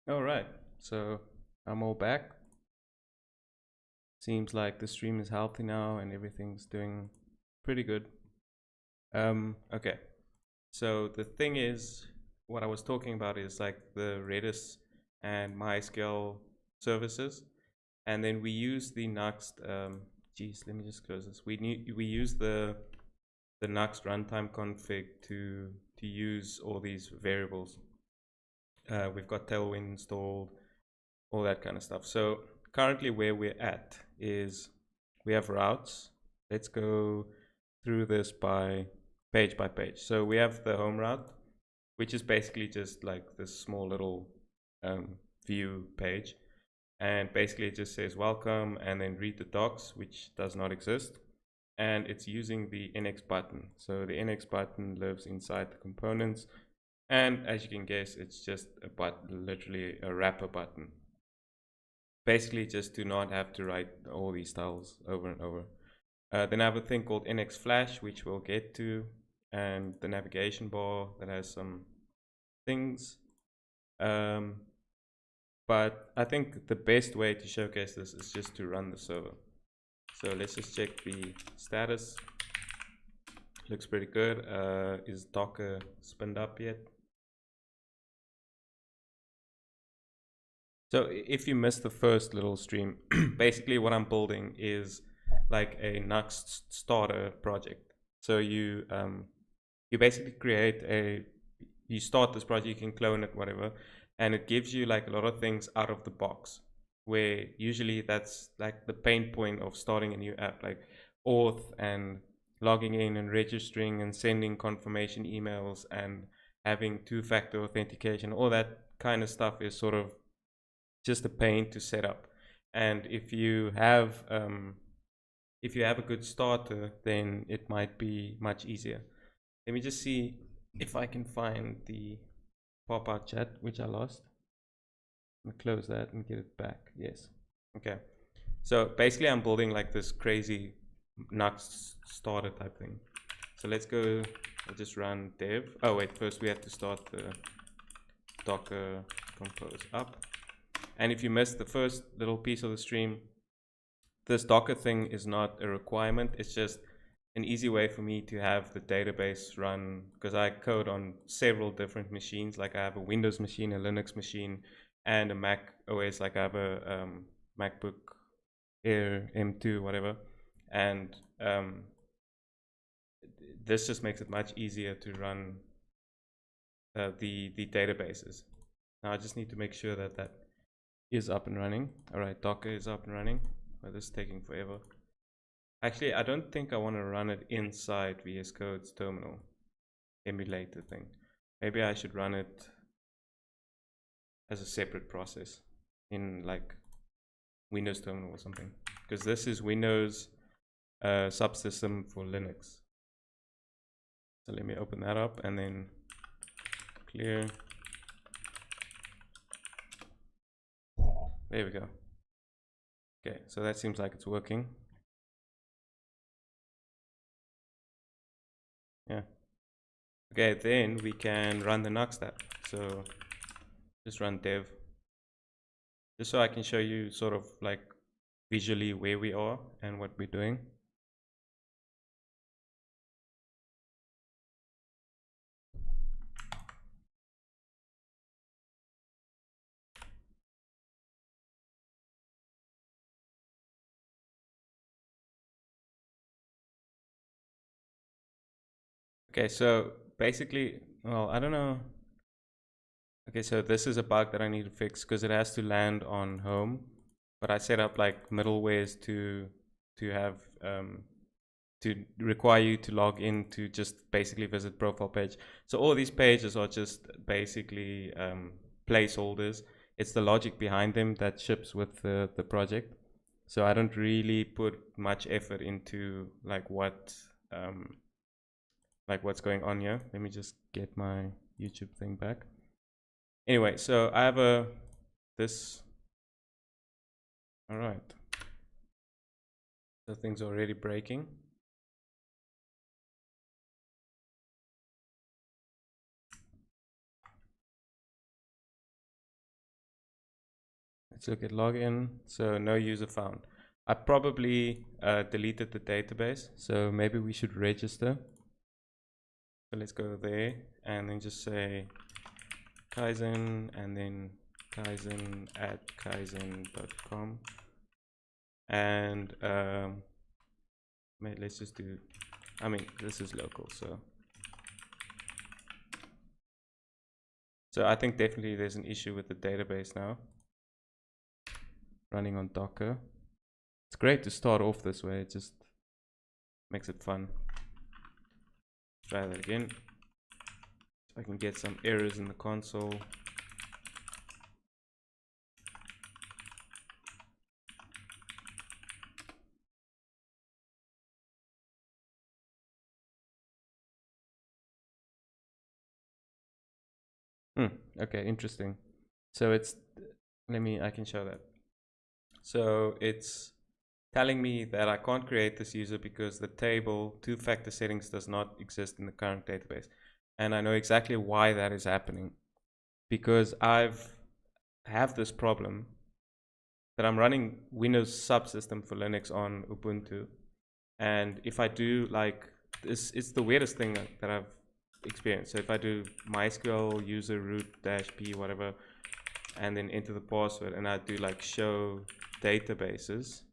All right, so I'm all back. Seems like the stream is healthy now and everything's doing pretty good. Okay, so the thing is, what I was talking about is like the Redis and MySQL services, and then we use the Nuxt. Geez, let me just close this. We use the Nuxt runtime config to use all these variables. We've got Tailwind installed, all that kind of stuff. So currently where we're at is we have routes. Let's go through this by page. So we have the home route, which is basically just like this small little view page. And basically it just says welcome and then read the docs, which does not exist. And it's using the NX button. So the NX button lives inside the components. And as you can guess, it's just a button, literally a wrapper button. Basically just to not have to write all these styles over and over. Then I have a thing called NX Flash, which we'll get to, and the navigation bar that has some things. But I think the best way to showcase this is just to run the server. So let's just check the status. Looks pretty good. Is Docker spinned up yet? So if you missed the first little stream, basically what I'm building is like a Nuxt starter project. So you basically you start this project, you can clone it, whatever, and it gives you like a lot of things out of the box, where usually that's like the pain point of starting a new app, like Auth and logging in and registering and sending confirmation emails and having two-factor authentication. All that kind of stuff is sort of just a pain to set up. And if you have a good starter, then it might be much easier. Let me just see if I can find the pop-out chat, which I lost. I'm gonna close that and get it back. Yes. Okay. So basically I'm building like this crazy Nuxt starter type thing. So let's go, I'll just run dev. Oh wait, first we have to start the Docker compose up. And if you missed the first little piece of the stream, this Docker thing is not a requirement. It's just an easy way for me to have the database run, because I code on several different machines. Like I have a Windows machine, a Linux machine, and a Mac OS. Like I have a MacBook Air M2, whatever. And this just makes it much easier to run the databases. Now I just need to make sure that that is up and running. All right, Docker is up and running. Oh, this is taking forever. Actually, I don't think I want to run it inside VS Code's terminal emulator thing. Maybe I should run it as a separate process in like Windows terminal or something, because this is Windows subsystem for Linux. So let me open that up and then clear. There we go. Okay, so that seems like it's working. Yeah. Okay, then we can run the Nuxt app. So just run dev. Just so I can show you sort of like visually where we are and what we're doing. Okay, so basically, well, I don't know. Okay, so this is a bug that I need to fix because it has to land on home, but I set up like middlewares to have to require you to log in to just basically visit profile page. So all these pages are just basically placeholders. It's the logic behind them that ships with the project. So I don't really put much effort into like what's going on here. Let me just get my YouTube thing back. Anyway, so I have this. All right. The thing's already breaking. Let's look at login. So no user found. I probably deleted the database, so maybe we should register. So let's go there and then just say Kaizen and then kaizen@kaizen.com. And let's just do, I mean, this is local, so I think definitely there's an issue with the database now running on Docker. It's great to start off this way, it just makes it fun. Try that again. So I can get some errors in the console. Okay, interesting. So it's, I can show that. So it's telling me that I can't create this user because the table two-factor settings does not exist in the current database. And I know exactly why that is happening, because I have this problem that I'm running Windows subsystem for Linux on Ubuntu. And if I do like this, it's the weirdest thing that I've experienced. So if I do MySQL user root -p whatever, and then enter the password, and I do like show databases,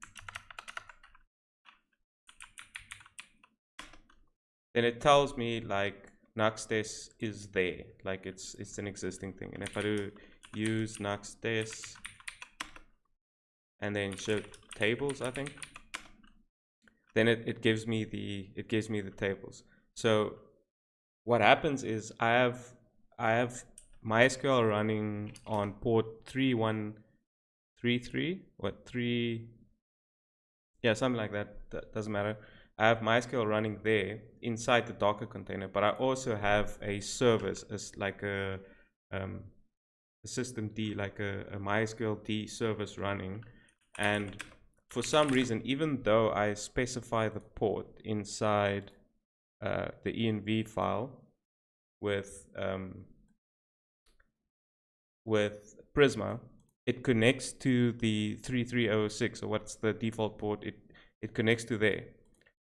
then it tells me like Nuxt is there, like it's an existing thing. And if I do use Nuxt and then show tables, I think, then it gives me the tables. So what happens is I have MySQL running on port 3133 or 3, yeah, something like that. That doesn't matter. I have MySQL running there inside the Docker container, but I also have a service as like a system D, like a MySQL D service running. And for some reason, even though I specify the port inside the env file with Prisma, it connects to the 3306, or what's the default port. It connects to there,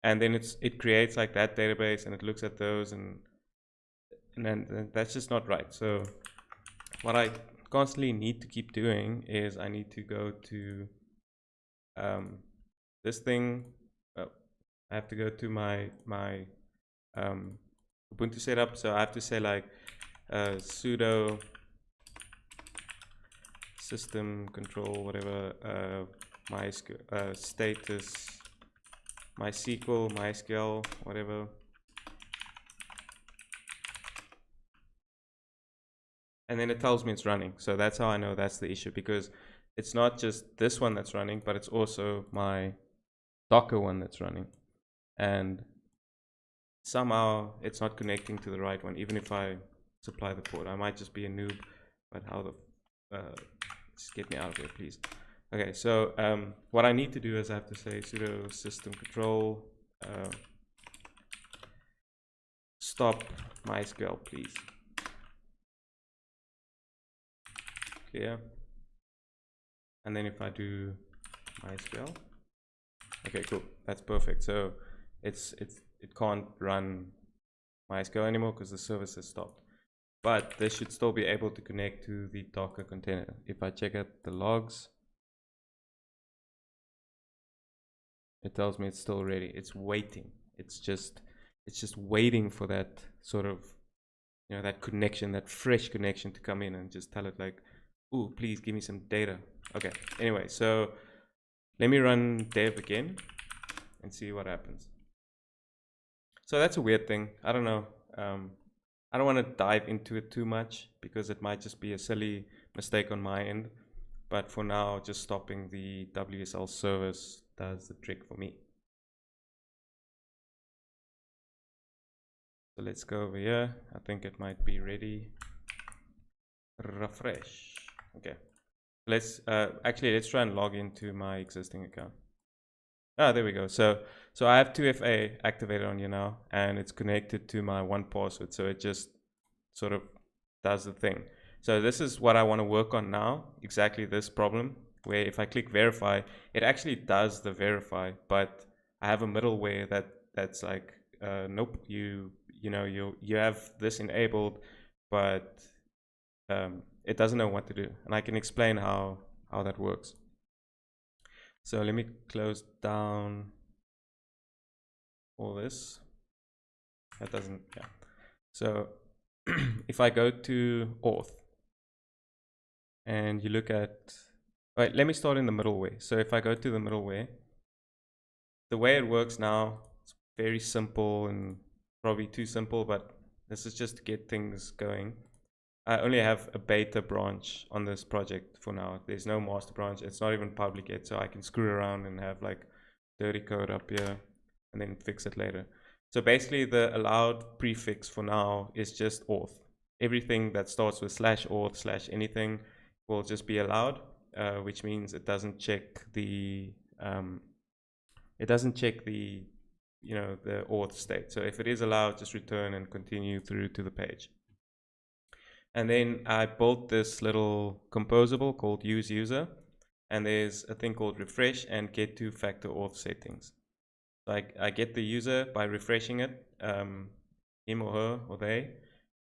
and then it creates like that database, and it looks at those, and then that's just not right. So what I constantly need to keep doing is I need to go to this thing. I have to go to my Ubuntu setup. So I have to say like sudo system control whatever MySQL status MySQL whatever, and then it tells me it's running. So that's how I know that's the issue, because it's not just this one that's running, but it's also my Docker one that's running, and somehow it's not connecting to the right one, even if I supply the port. I might just be a noob, but how the just get me out of here, please. Okay, so what I need to do is I have to say sudo system control stop MySQL, please. Clear. And then if I do MySQL, okay, cool, that's perfect. So it can't run MySQL anymore because the service has stopped. But this should still be able to connect to the Docker container. If I check out the logs, it tells me it's still ready. It's waiting. It's just waiting for that sort of, you know, that connection, that fresh connection to come in and just tell it like, ooh, please give me some data. Okay, anyway, so let me run dev again and see what happens. So that's a weird thing. I don't know. I don't want to dive into it too much because it might just be a silly mistake on my end. But for now, just stopping the WSL service does the trick for me. So let's go over here. I think it might be ready. Refresh. Okay. Let's let's try and log into my existing account. Ah, there we go. So I have 2FA activated on you now, and it's connected to my 1Password. So it just sort of does the thing. So this is what I want to work on now, exactly this problem. where if I click verify, it actually does the verify, but I have a middleware that's like, nope, you have this enabled, but it doesn't know what to do. And I can explain how that works. So let me close down all this. That doesn't, yeah. So if I go to Auth and you look at, right, let me start in the middleware. So if I go to the middleware, the way it works now, it's very simple and probably too simple, but this is just to get things going. I only have a beta branch on this project for now. There's no master branch. It's not even public yet, so I can screw around and have like dirty code up here and then fix it later. So basically the allowed prefix for now is just auth. Everything that starts with /auth/ anything will just be allowed, which means it doesn't check the the auth state. So if it is allowed, just return and continue through to the page. And then I built this little composable called use user, and there's a thing called refresh and get two-factor auth settings. So I get the user by refreshing it, him or her or they,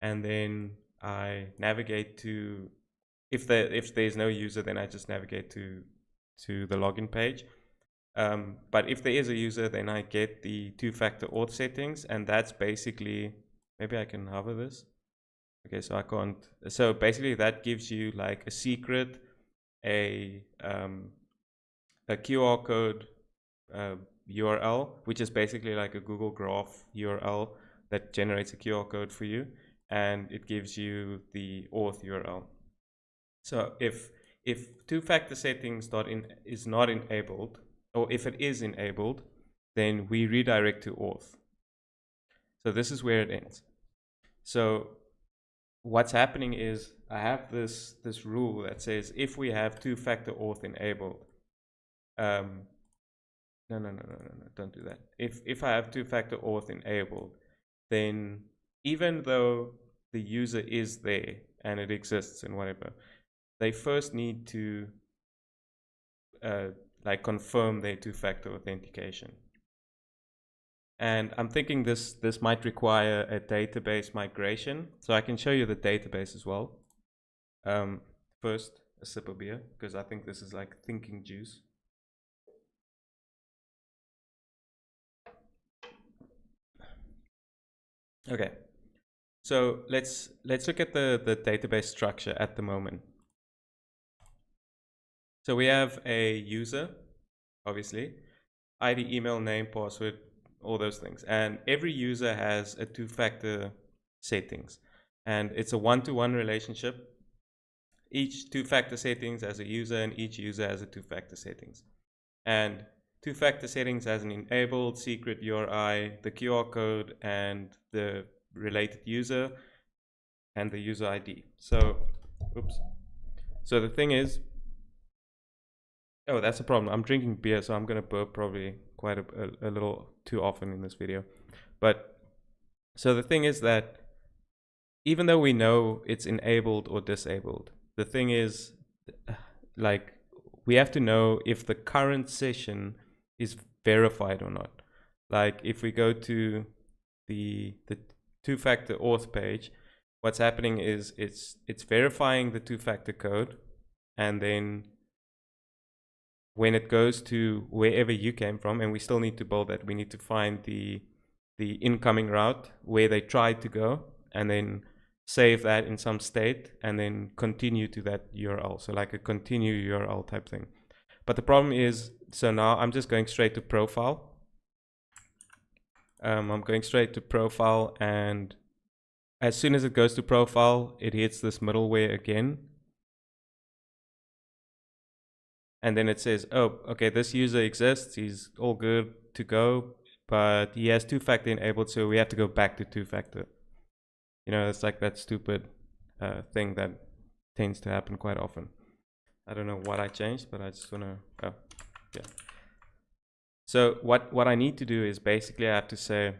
and then I navigate to, if there's no user, then I just navigate to the login page. But if there is a user, then I get the two-factor auth settings, and that's basically, maybe I can hover this. Okay, so I can't. So basically, that gives you like a secret, a QR code URL, which is basically like a Google Graph URL that generates a QR code for you, and it gives you the auth URL. So if two-factor settings is not enabled, or if it is enabled, then we redirect to auth. So this is where it ends. So what's happening is I have this rule that says if we have two-factor auth enabled, no, don't do that. If I have two-factor auth enabled, then even though the user is there and it exists and whatever, they first need to like confirm their two-factor authentication. And I'm thinking this might require a database migration. So I can show you the database as well. First, a sip of beer, because I think this is like thinking juice. Okay, so let's look at the database structure at the moment. So we have a user, obviously, ID, email, name, password, all those things. And every user has a two-factor settings. And it's a one-to-one relationship. Each two-factor settings has a user, and each user has a two-factor settings. And two-factor settings has an enabled, secret, URI, the QR code, and the related user, and the user ID. So, oops. So the thing is, oh, that's a problem. I'm drinking beer, so I'm going to burp probably quite a little too often in this video. But so the thing is that even though we know it's enabled or disabled, the thing is, like, we have to know if the current session is verified or not. Like if we go to the two-factor auth page, what's happening is it's verifying the two-factor code, and then when it goes to wherever you came from, and we still need to build that, we need to find the incoming route where they tried to go, and then save that in some state, and then continue to that URL. So like a continue URL type thing. But the problem is, so now I'm just going straight to profile. I'm going straight to profile, and as soon as it goes to profile, it hits this middleware again. And then it says, oh, okay, this user exists, he's all good to go, but he has two-factor enabled, so we have to go back to two-factor. You know, it's like that stupid thing that tends to happen quite often. I don't know what I changed, but I just want to, oh, yeah. So what I need to do is basically I have to say,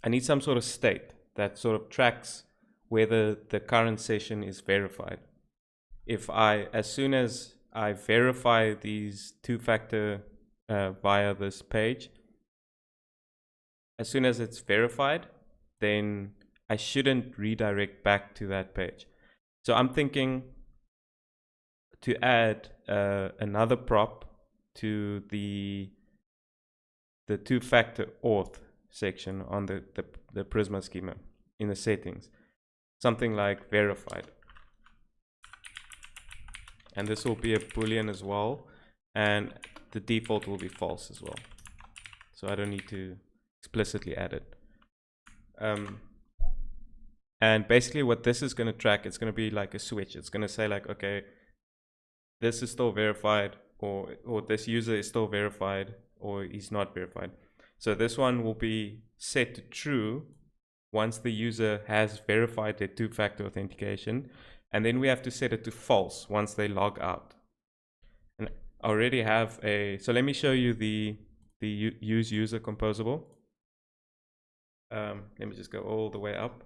I need some sort of state that sort of tracks whether the current session is verified. If as soon as I verify these two-factor via this page. As soon as it's verified, then I shouldn't redirect back to that page. So I'm thinking to add another prop to the two-factor auth section on the Prisma schema in the settings. Something like verified. And this will be a Boolean as well. And the default will be false as well. So I don't need to explicitly add it. And basically what this is going to track, it's going to be like a switch. It's going to say like, okay, this is still verified, or this user is still verified, or he's not verified. So this one will be set to true once the user has verified their two-factor authentication. And then we have to set it to false once they log out. And I already have so let me show you the use user composable. Let me just go all the way up.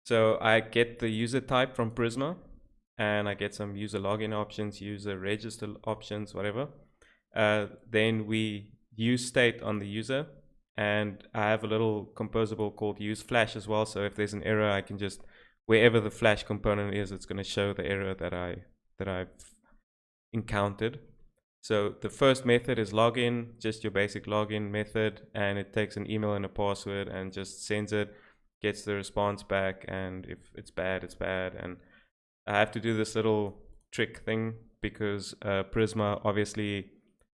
So I get the user type from Prisma, and I get some user login options, user register options, whatever. Then we use state on the user, and I have a little composable called use flash as well. So if there's an error, I can just, wherever the flash component is, it's going to show the error that I've encountered. So the first method is login, just your basic login method, and it takes an email and a password and just sends it, gets the response back, and if it's bad, it's bad. And I have to do this little trick thing because Prisma obviously,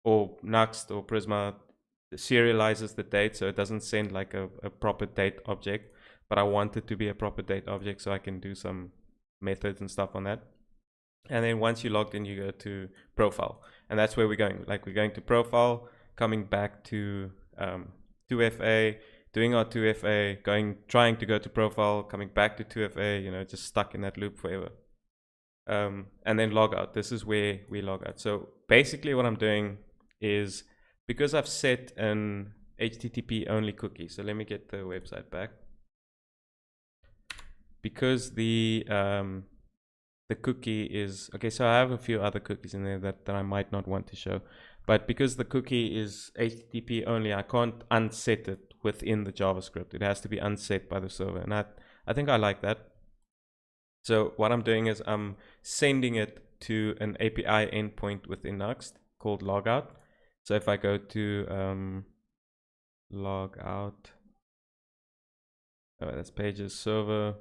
or Nuxt or Prisma serializes the date, so it doesn't send like a proper date object, but I want it to be a proper date object, so I can do some methods and stuff on that. And then once you logged in, you go to profile, and that's where we're going. Like, we're going to profile, coming back to 2FA, doing our 2FA, trying to go to profile, coming back to 2FA, just stuck in that loop forever. And then log out. This is where we log out. So basically what I'm doing is, because I've set an HTTP only cookie, so let me get the website back. Because the cookie is, okay, so I have a few other cookies in there that I might not want to show, but because the cookie is HTTP only, I can't unset it within the JavaScript. It has to be unset by the server, and I think I like that. So what I'm doing is I'm sending it to an API endpoint within Nuxt called logout. So if I go to logout, that's pages, server,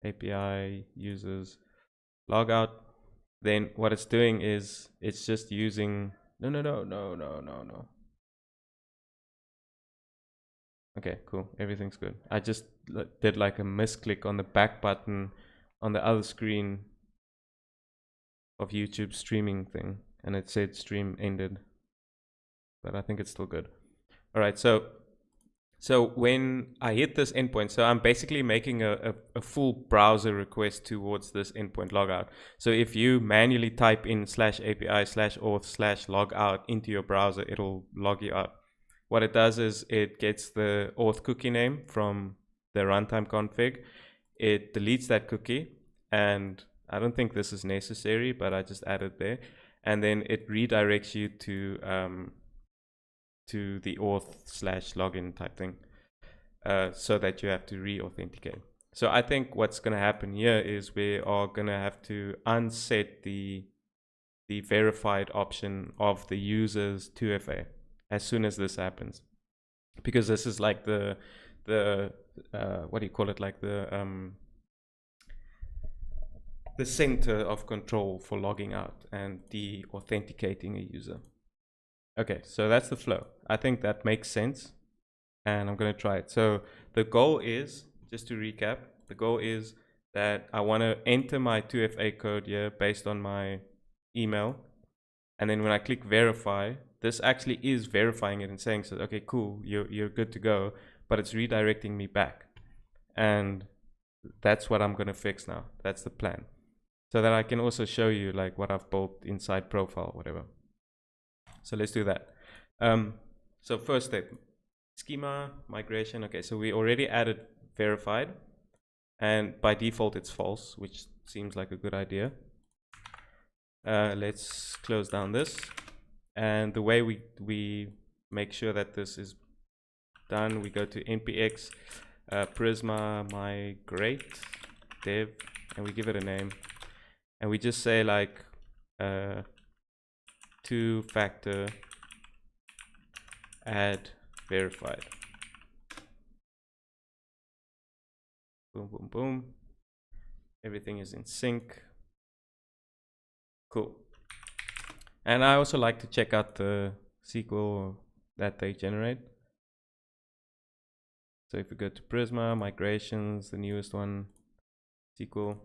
API, users, logout, then what it's doing is it's just using, no. Okay, cool, everything's good. I just did like a misclick on the back button on the other screen of YouTube streaming thing, and it said stream ended, but I think it's still good. All right, so when I hit this endpoint, so I'm basically making a full browser request towards this endpoint logout. So if you manually type in /API/auth/logout into your browser, it'll log you out. What it does is it gets the auth cookie name from the runtime config. It deletes that cookie, and I don't think this is necessary, but I just added there. And then it redirects you to the auth/login type thing, so that you have to re-authenticate. So I think what's going to happen here is we are going to have to unset the verified option of the user's 2FA as soon as this happens, because this is like the what do you call it, like the center of control for logging out and de-authenticating a user. Okay, so that's the flow. I think that makes sense, and I'm going to try it. So the goal is, just to recap, the goal is that I want to enter my 2FA code here based on my email, and then when I click verify, this actually is verifying it and saying, so, okay, cool, you're good to go, but it's redirecting me back. And that's what I'm going to fix now. That's the plan. So that I can also show you like what I've built inside profile, whatever. So let's do that. So first step, schema migration. Okay, so we already added verified, and by default it's false, which seems like a good idea. let's close down this. And the way we make sure that this is done, we go to npx prisma migrate dev, and we give it a name, and we just say like 2-factor add verified. Boom, boom, boom. Everything is in sync. Cool. And I also like to check out the SQL that they generate. So if we go to Prisma, migrations, the newest one, SQL.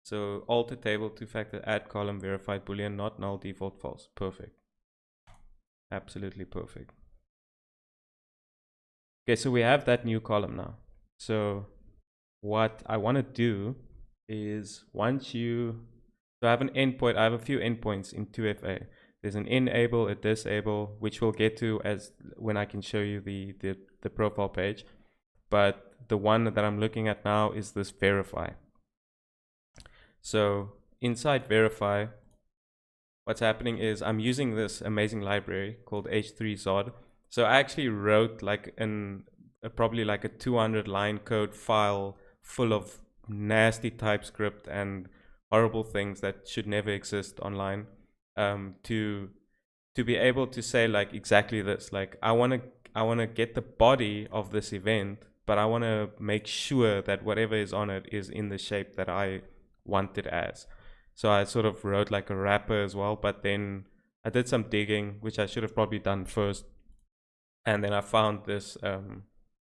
So alter table, 2-factor add column, verified boolean, not null, default false. Perfect. Absolutely perfect. Okay, so we have that new column now. So what I want to do is once you, so I have an endpoint, I have a few endpoints in 2FA. There's an enable, a disable, which we'll get to as when I can show you the profile page. But the one that I'm looking at now is this verify. So inside verify, what's happening is I'm using this amazing library called h3zod. So I actually wrote like probably like a 200-line code file full of nasty TypeScript and horrible things that should never exist online, to be able to say like exactly this. Like I want to get the body of this event, but I want to make sure that whatever is on it is in the shape that I want it as. So I sort of wrote like a wrapper as well, but then I did some digging, which I should have probably done first. And then I found this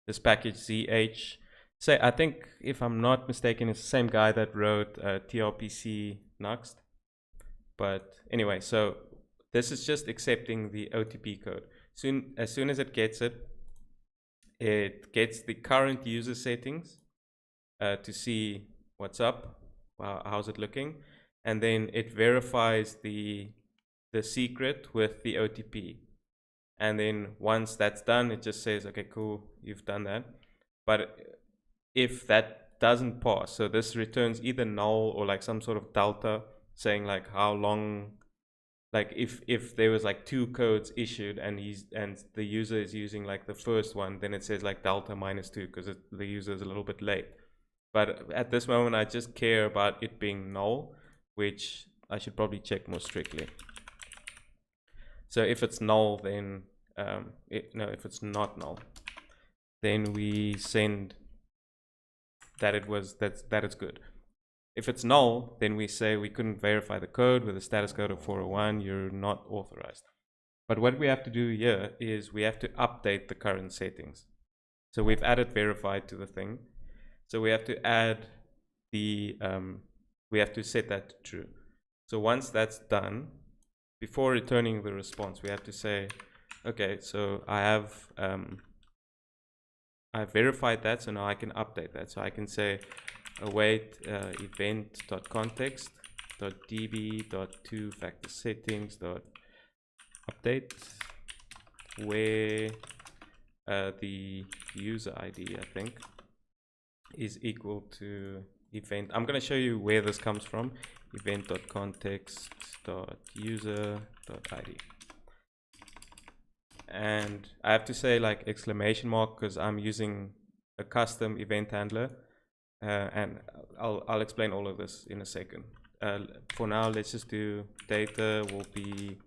this package ZH. So I think, if I'm not mistaken, it's the same guy that wrote TRPC Nuxt. But anyway, so this is just accepting the OTP code. As soon as it gets it, it gets the current user settings to see what's up, how's it looking, and then it verifies the secret with the OTP. And then once that's done, it just says, okay, cool, you've done that. But if that doesn't pass, so this returns either null or like some sort of delta saying like how long, like if there was like 2 codes issued and the user is using like the first one, then it says like delta -2 because the user is a little bit late. But at this moment, I just care about it being null, which I should probably check more strictly. So if it's null, then if it's not null, then we send that that it's good. If it's null, then we say we couldn't verify the code with a status code of 401, you're not authorized. But what we have to do here is we have to update the current settings. So we've added verified to the thing. So we have to add we have to set that to true. So once that's done, before returning the response, we have to say, okay, so I've verified that, so now I can update that. So I can say await event.context.db.2-factor settings.update, where the user ID, I think, is equal to event. I'm going to show you where this comes from. Event.context.user.id. And I have to say like exclamation mark because I'm using a custom event handler, and I'll explain all of this in a second. For now, let's just do data will be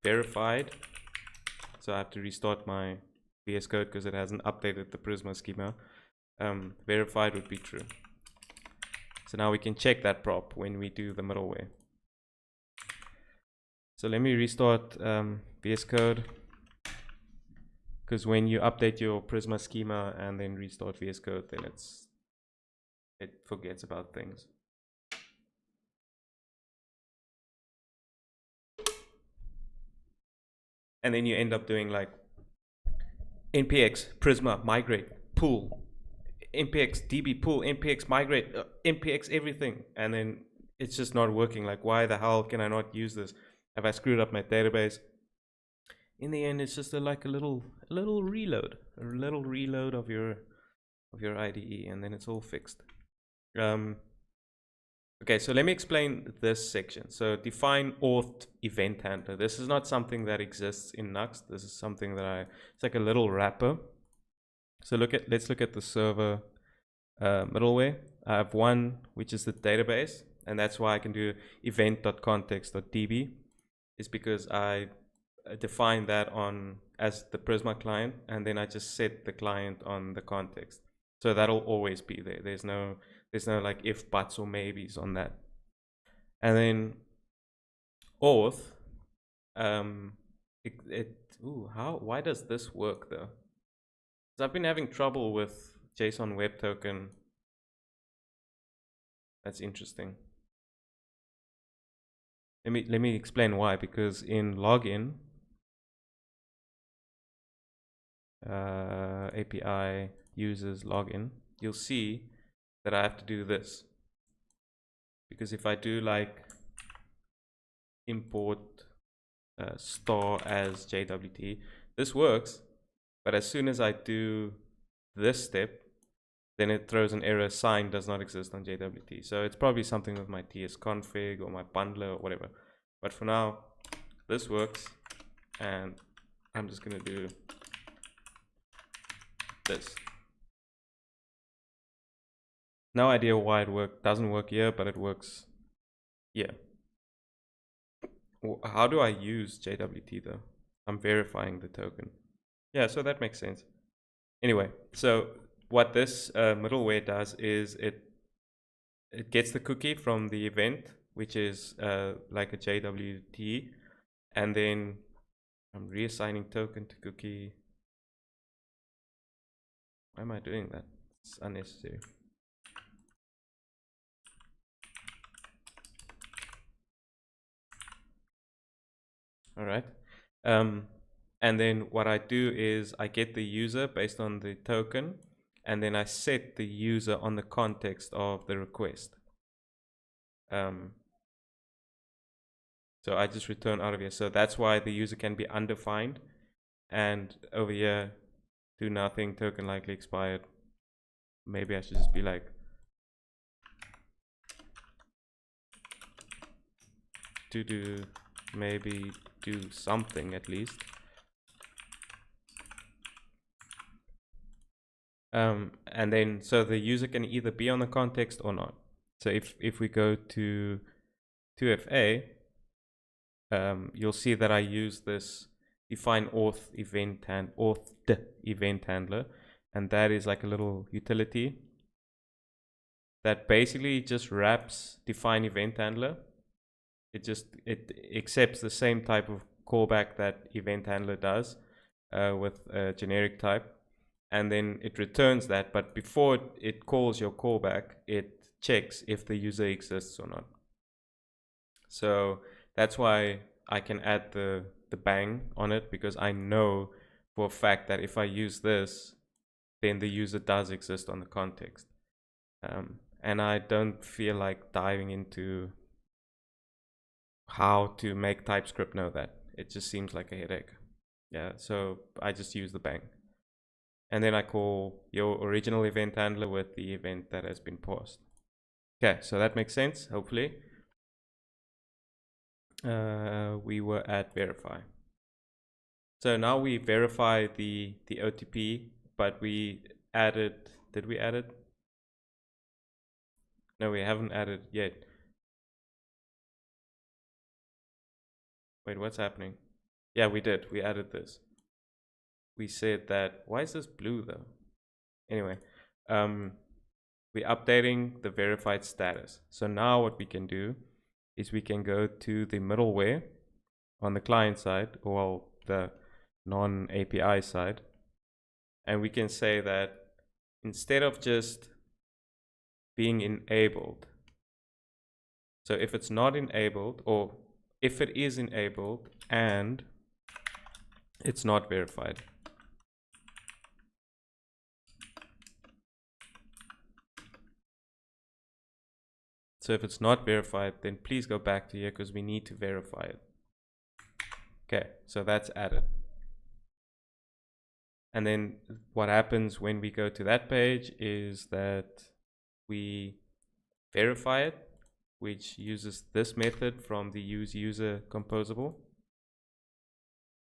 verified. So I have to restart my VS Code because it hasn't updated the Prisma schema. Verified would be true. So now we can check that prop when we do the middleware. So let me restart VS Code, because when you update your Prisma schema and then restart VS Code, then it forgets about things. And then you end up doing like npx Prisma migrate pull, npx db pull, npx migrate, npx everything, and then it's just not working. Like, why the hell can I not use this? Have I screwed up my database? In the end, it's just like a little reload of your IDE, and then it's all fixed. Okay, so let me explain this section. So define auth event handler. This is not something that exists in Nuxt. This is something that it's like a little wrapper. So let's look at the server middleware. I have one, which is the database, and that's why I can do event.context.db, is because I define that on as the Prisma client, and then I just set the client on the context. So that'll always be there. There's no like if, buts, or maybes on that. And then auth, why does this work though? Because I've been having trouble with JSON Web Token. That's interesting. Let me explain why. Because in login, API users login, you'll see that I have to do this. Because if I do like import star as JWT, this works, but as soon as I do this step, then it throws an error, sign does not exist on JWT. So it's probably something with my tsconfig or my bundler or whatever. But for now, this works, and I'm just gonna do this. No idea why it doesn't work here, but it works here. How do I use JWT though? I'm verifying the token. Yeah, so that makes sense. Anyway, so what this middleware does is it gets the cookie from the event, which is like a JWT, and then I'm reassigning token to cookie. Why am I doing that? It's unnecessary. All right. And then what I do is I get the user based on the token, and then I set the user on the context of the request. So I just return out of here. So that's why the user can be undefined, and over here, do nothing, token likely expired. Maybe I should just be like maybe do something at least. And then so the user can either be on the context or not. So if we go to 2FA, you'll see that I use this define auth event event handler, and that is like a little utility that basically just wraps define event handler. It accepts the same type of callback that event handler does with a generic type, and then it returns that. But before it calls your callback, it checks if the user exists or not. So that's why I can add the bang on it, because I know for a fact that if I use this, then the user does exist on the context. And I don't feel like diving into how to make TypeScript know that. It just seems like a headache. Yeah, so I just use the bang. And then I call your original event handler with the event that has been paused. Okay, so that makes sense, hopefully. We were at verify. So now we verify the OTP, but we added, did we add it? No, we haven't added yet. Wait, what's happening? Yeah, we did. We added this. We said that, why is this blue though? Anyway, we're updating the verified status. So now what we can do is we can go to the middleware on the client side, or the non-API side, and we can say that instead of just being enabled, so if it's not enabled, or if it is enabled and it's not verified, so if it's not verified, then please go back to here because we need to verify it. Okay, so that's added. And then what happens when we go to that page is that we verify it, which uses this method from the useUser composable.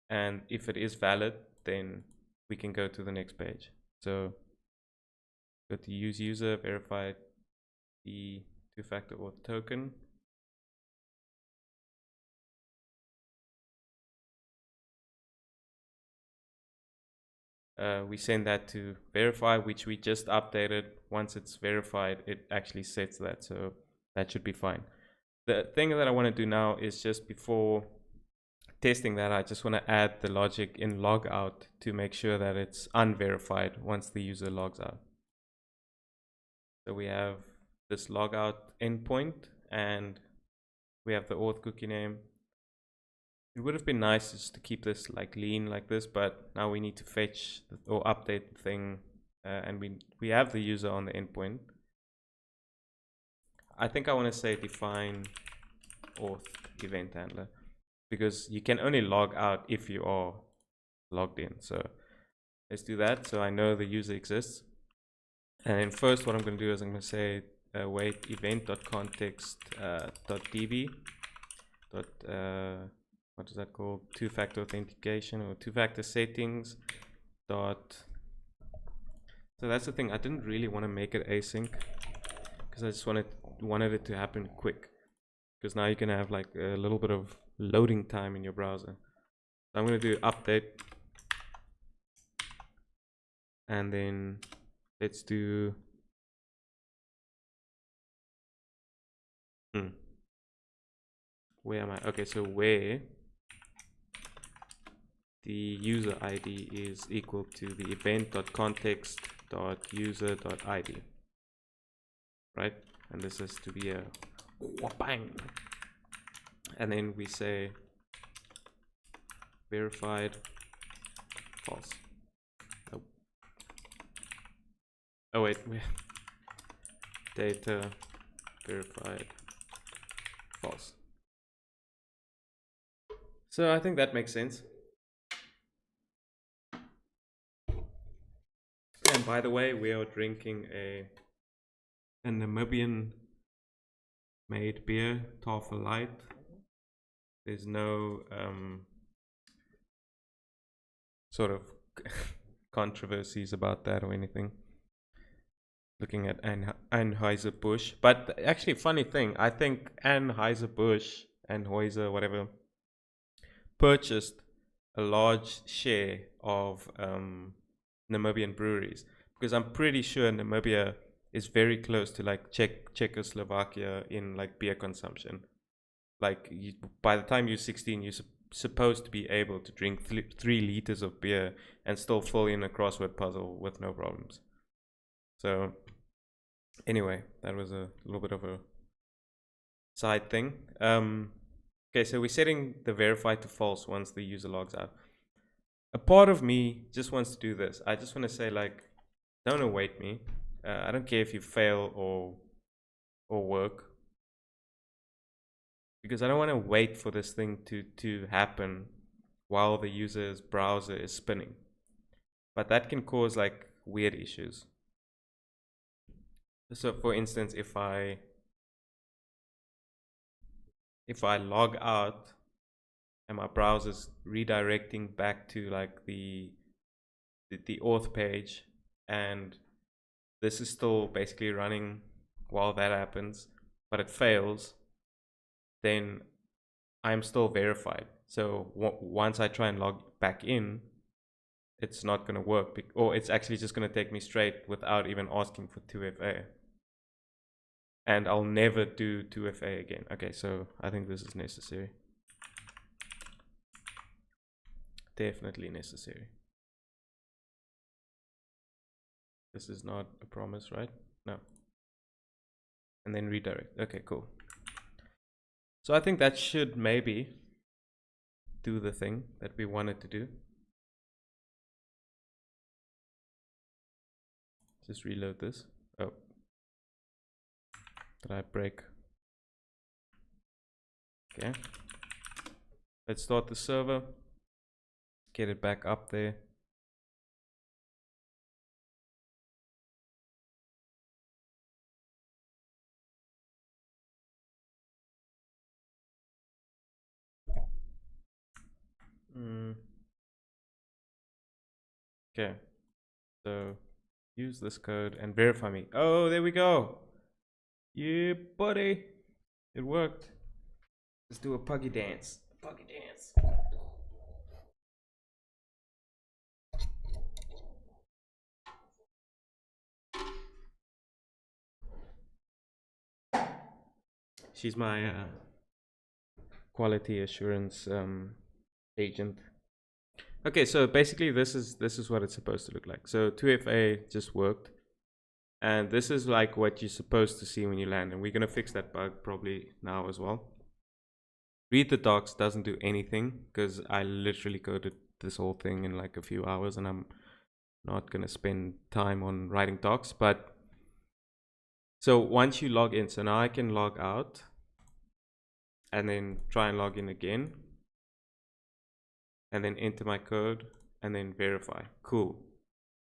And if it is valid, then we can go to the next page. So go to useUser, verify the two-factor auth token. We send that to verify, which we just updated. Once it's verified, it actually sets that, so that should be fine. The thing that I want to do now is, just before testing that, I just want to add the logic in logout to make sure that it's unverified once the user logs out. So we have this logout endpoint, and we have the auth cookie name. It would have been nice just to keep this like lean like this, but now we need to fetch or update the thing, and we have the user on the endpoint. I think I want to say define auth event handler, because you can only log out if you are logged in. So let's do that. So I know the user exists. And then first what I'm going to do is I'm going to say wait event.context.db what is that called? Two-factor authentication or two-factor settings dot. So that's the thing. I didn't really want to make it async because I just wanted it to happen quick. Because now you can have like a little bit of loading time in your browser. So I'm going to do update, and then let's do where am I? Okay, so where the user ID is equal to the event.context.user.id, right? And this is to be a whoppang. And then we say verified false. Oh wait, data verified false. So I think that makes sense. And by the way, we are drinking a Namibian made beer, Tafel Light. There's no sort of controversies about that or anything. Looking at Anheuser-Busch, but actually, funny thing, I think Anheuser-Busch, Anheuser, whatever, purchased a large share of Namibian breweries, because I'm pretty sure Namibia is very close to like Czechoslovakia in like beer consumption. Like by the time you're 16, you're supposed to be able to drink 3 liters of beer and still fill in a crossword puzzle with no problems. So anyway, that was a little bit of a side thing. Okay, so we're setting the verify to false once the user logs out. A part of me just wants to do this. I just want to say, like, don't await me. I don't care if you fail or work, because I don't want to wait for this thing to happen while the user's browser is spinning. But that can cause like weird issues. So for instance, if I log out and my browser's redirecting back to like the auth page, and this is still basically running while that happens, but it fails, then I'm still verified. So once I try and log back in, it's not going to work, or it's actually just going to take me straight without even asking for 2FA. And I'll never do 2FA again. Okay, so I think this is necessary. Definitely necessary. This is not a promise, right? No. And then redirect. Okay, cool. So I think that should maybe do the thing that we wanted to do. Just reload this. Oh. Did I break? Okay. Let's start the server. Get it back up there. Okay, so use this code and verify me. Oh, there we go. Yeah, buddy. It worked. Let's do a puggy dance. Puggy dance. She's my quality assurance agent. Okay, so basically this is what it's supposed to look like. So 2FA just worked, and this is like what you're supposed to see when you land, and we're gonna fix that bug probably now as well. Read the docs doesn't do anything because I literally coded this whole thing in like a few hours, and I'm not gonna spend time on writing docs. But so once you log in, so now I can log out and then try and log in again, and then enter my code and then verify. Cool.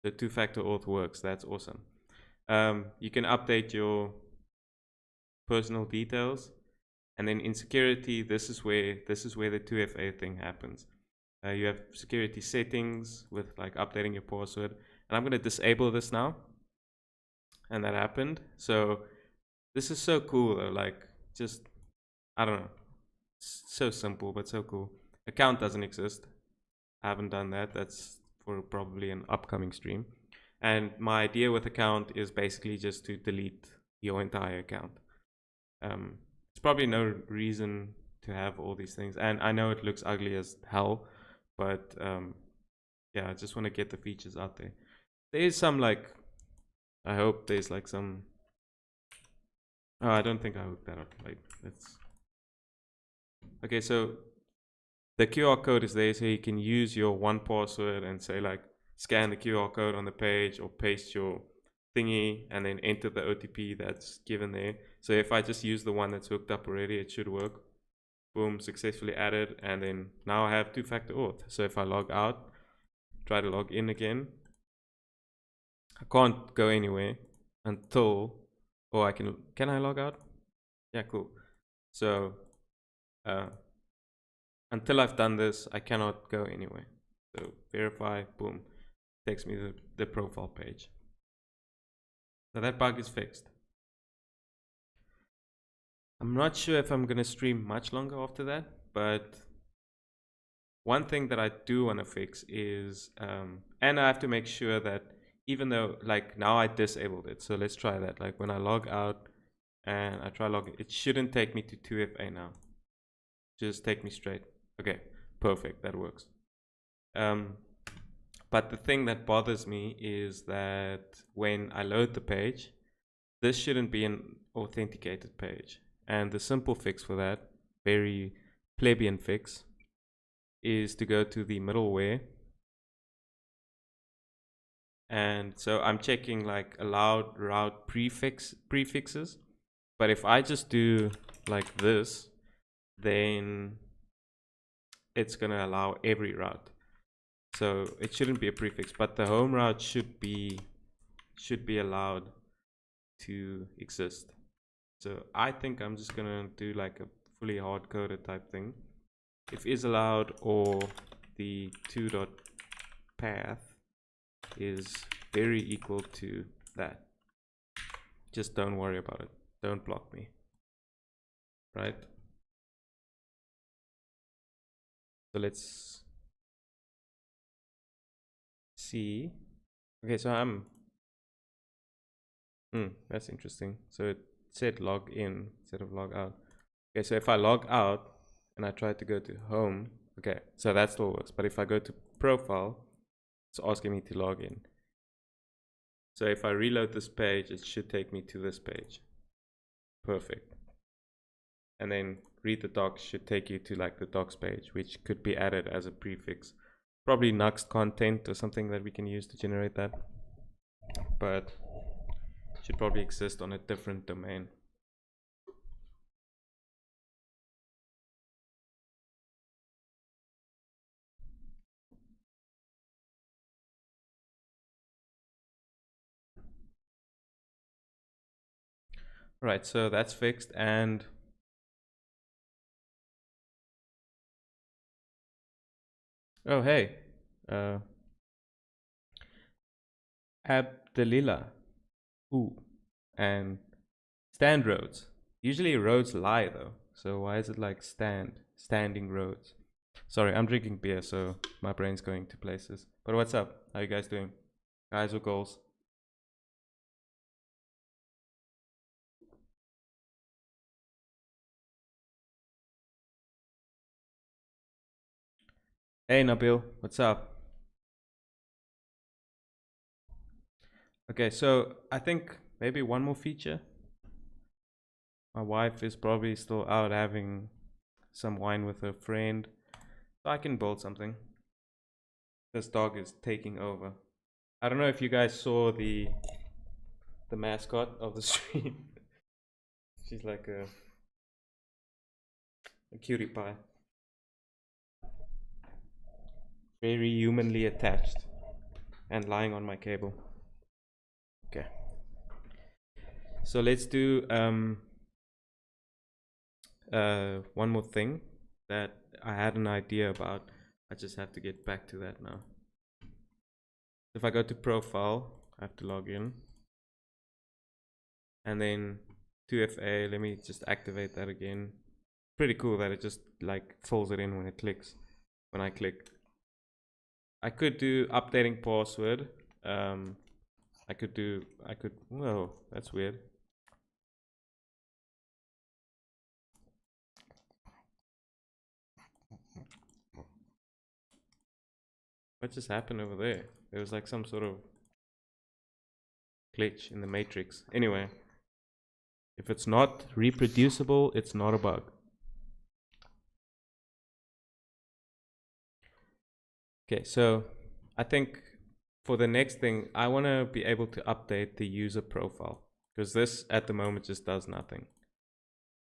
The two-factor auth works. That's awesome. You can update your personal details, and then in security, this is where the 2FA thing happens. You have security settings with like updating your password, and I'm going to disable this now, and that happened. So this is so cool though. Like, just, I don't know, it's so simple but so cool. Account doesn't exist. I haven't done that. That's for probably an upcoming stream. And my idea with account is basically just to delete your entire account. It's probably no reason to have all these things, and I know it looks ugly as hell, but yeah, I just want to get the features out there. There is some like, I hope there's like some. Oh, I don't think I hooked that up. Like, let's. Okay, so the QR code is there, so you can use your one password and say like scan the QR code on the page or paste your thingy and then enter the OTP that's given there. So if I just use the one that's hooked up already, it should work. Boom, successfully added, and then now I have two-factor auth. So if I log out, try to log in again, I can't go anywhere until, oh, can I log out? Yeah, cool. So until I've done this, I cannot go anywhere. So verify, boom, takes me to the profile page. So that bug is fixed. I'm not sure if I'm gonna stream much longer after that, but one thing that I do want to fix is, and I have to make sure that even though like now I disabled it, so let's try that. Like when I log out and I try logging, it shouldn't take me to 2FA now. Just take me straight. Okay, perfect, that works. But the thing that bothers me is that when I load the page, this shouldn't be an authenticated page. And the simple fix for that, very plebeian fix, is to go to the middleware. And so I'm checking like allowed route prefixes. But if I just do like this, then it's gonna allow every route. So it shouldn't be a prefix, but the home route should be allowed to exist. So I think I'm just gonna do like a fully hard-coded type thing. If is allowed or the 2.path is very equal to that. Just don't worry about it. Don't block me. Right? So let's see. Okay, so that's interesting. So it said log in instead of log out. Okay, so if I log out and I try to go to home, okay, so that still works. But if I go to profile, it's asking me to log in. So if I reload this page, it should take me to this page. Perfect. And then read the docs should take you to like the docs page, which could be added as a prefix. Probably Nuxt content or something that we can use to generate that. But should probably exist on a different domain. Right, so that's fixed, and Oh, hey. Abdelila. Ooh. And stand roads. Usually roads lie though. So why is it like standing roads? Sorry, I'm drinking beer, so my brain's going to places. But what's up? How you guys doing? Guys or goals? Hey Nabil, what's up? Okay, so I think maybe one more feature. My wife is probably still out having some wine with her friend. So I can build something. This dog is taking over. I don't know if you guys saw the mascot of the stream. She's like a cutie pie. Very humanly attached and lying on my cable. Okay. So let's do one more thing that I had an idea about. I just have to get back to that now. If I go to profile, I have to log in. And then 2FA, let me just activate that again. Pretty cool that it just like fills it in when it clicks, when I click. I could do updating password. Whoa, that's weird. What just happened over there? There was like some sort of glitch in the matrix. Anyway, if it's not reproducible, it's not a bug. Okay, so I think for the next thing, I want to be able to update the user profile, because this at the moment just does nothing.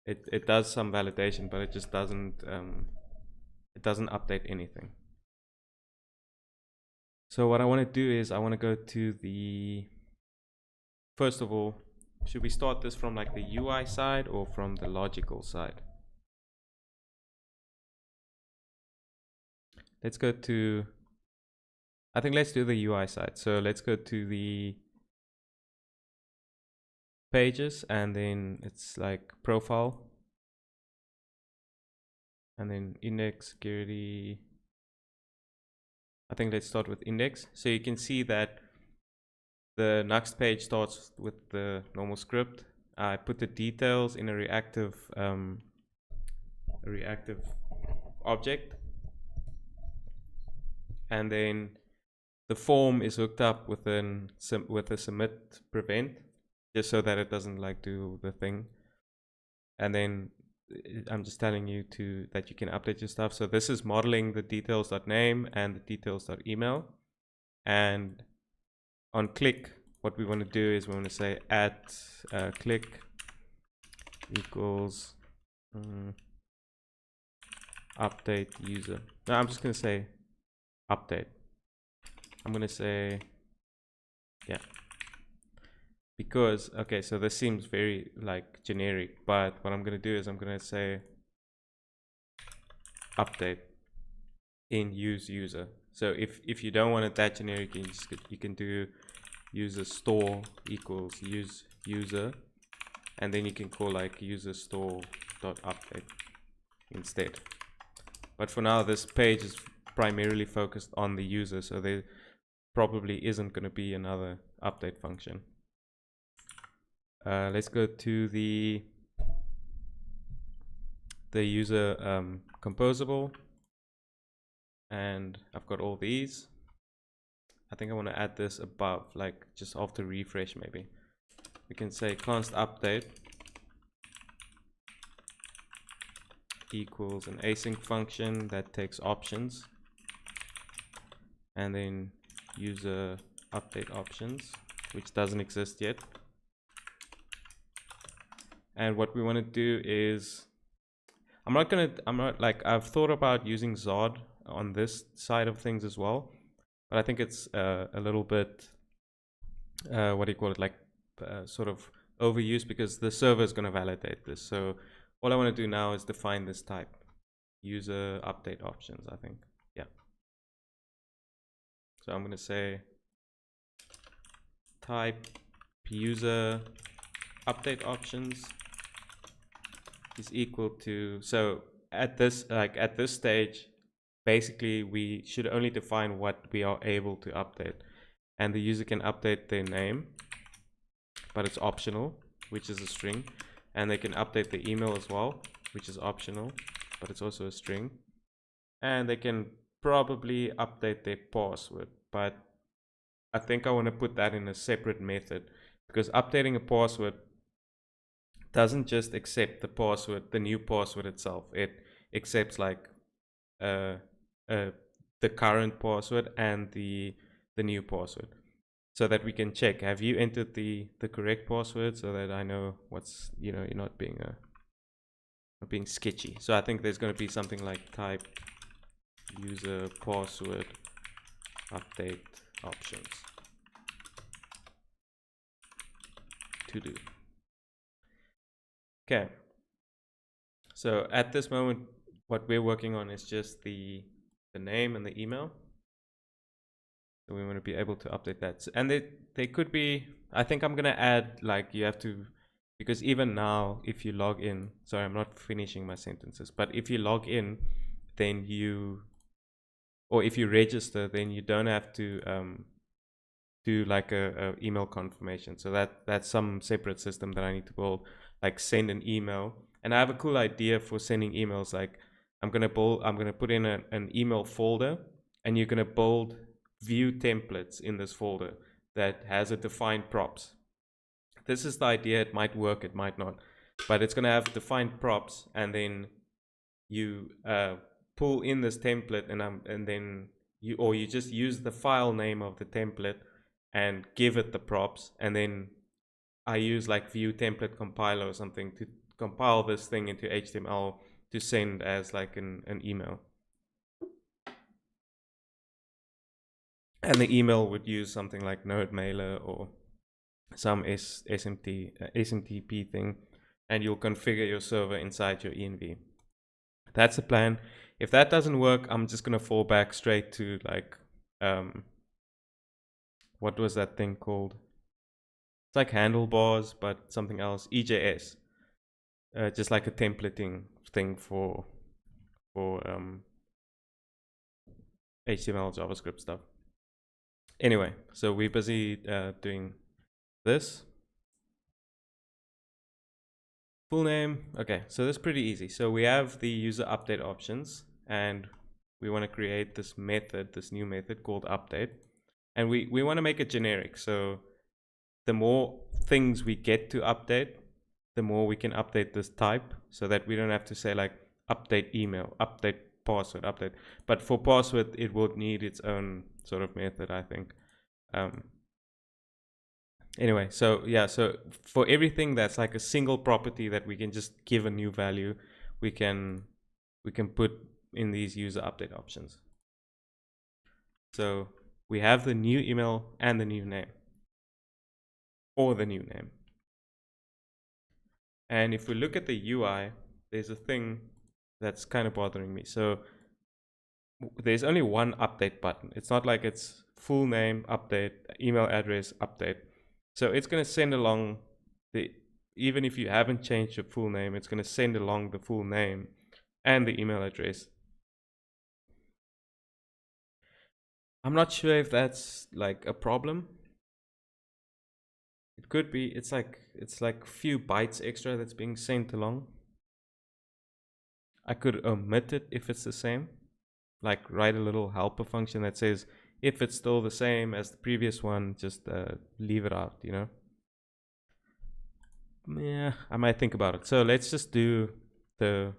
It does some validation, but it just doesn't update anything. So what I want to do is I want to go to the, first of all, should we start this from like the UI side or from the logical side? Let's go to, I think let's do the UI side. So let's go to the pages, and then it's like profile, and then index security. I think let's start with index. So you can see that the Nuxt page starts with the normal script. I put the details in a reactive object, and then the form is hooked up with a submit prevent, just so that it doesn't like do the thing. And then I'm just telling you that you can update your stuff. So this is modeling the details.name and the details.email. And on click, what we want to do is we want to say at click equals update user. No, I'm just going to say update. I'm going to say, yeah. Because, okay, so this seems very like generic, but what I'm going to do is I'm going to say update in use user. So if you don't want it that generic, you can do user store equals use user, and then you can call like user store dot update instead. But for now, this page is primarily focused on the user, so there probably isn't going to be another update function. Let's go to the user composable, and I've got all these. I think I want to add this above, like just after refresh maybe. We can say const update equals an async function that takes options, and then user update options, which doesn't exist yet. And what we want to do is, I've thought about using Zod on this side of things as well, but I think it's a little bit, what do you call it, like sort of overused, because the server is going to validate this. So all I want to do now is define this type, user update options, I think. Yeah. So I'm going to say type user update options is equal to, so at this stage, basically we should only define what we are able to update, and the user can update their name, but it's optional, which is a string, and they can update the email as well, which is optional, but it's also a string, and they can probably update their password, but I think I want to put that in a separate method, because updating a password doesn't just accept the password, the new password itself. It accepts like the current password and the new password, so that we can check, have you entered the correct password, so that I know what's, you know, you're not being sketchy. So I think there's going to be something like type user password update options to do. Okay, so at this moment what we're working on is just the name and the email. So we want to be able to update that. And they could be, I think I'm going to add, like, you have to, because even now if you log in, sorry, I'm not finishing my sentences, but if you log in, then or if you register, then you don't have to do like a email confirmation. So that's some separate system that I need to build, like send an email. And I have a cool idea for sending emails. Like I'm gonna put in an email folder, and you're gonna build view templates in this folder that has a defined props. This is the idea. It might work, it might not, but it's gonna have defined props, and then you pull in this template, and then you just use the file name of the template and give it the props, and then I use like view template compiler or something to compile this thing into HTML to send as like an email. And the email would use something like node mailer or some SMTP thing, and you'll configure your server inside your env. That's the plan. If that doesn't work, I'm just gonna fall back straight to like what was that thing called? It's like handlebars, but something else. EJS, just like a templating thing for HTML, JavaScript stuff. Anyway, so we're busy doing this. Full name. Okay, so that's pretty easy. So we have the user update options, and we want to create this method, this new method called update, and we want to make it generic. So the more things we get to update, the more we can update this type, so that we don't have to say like update email, update password, update. But for password, it would need its own sort of method, I think. Anyway, so yeah, so for everything that's like a single property that we can just give a new value, we can put in these user update options. So we have the new email and the new name, or the new name. And if we look at the UI, there's a thing that's kind of bothering me. So there's only one update button. It's not like it's full name update, email address update. So it's going to send along even if you haven't changed your full name, it's going to send along the full name and the email address. I'm not sure if that's like a problem. It could be. It's like a few bytes extra that's being sent along. I could omit it if it's the same, like write a little helper function that says if it's still the same as the previous one, just leave it out, you know. Yeah, I might think about it. So let's just do the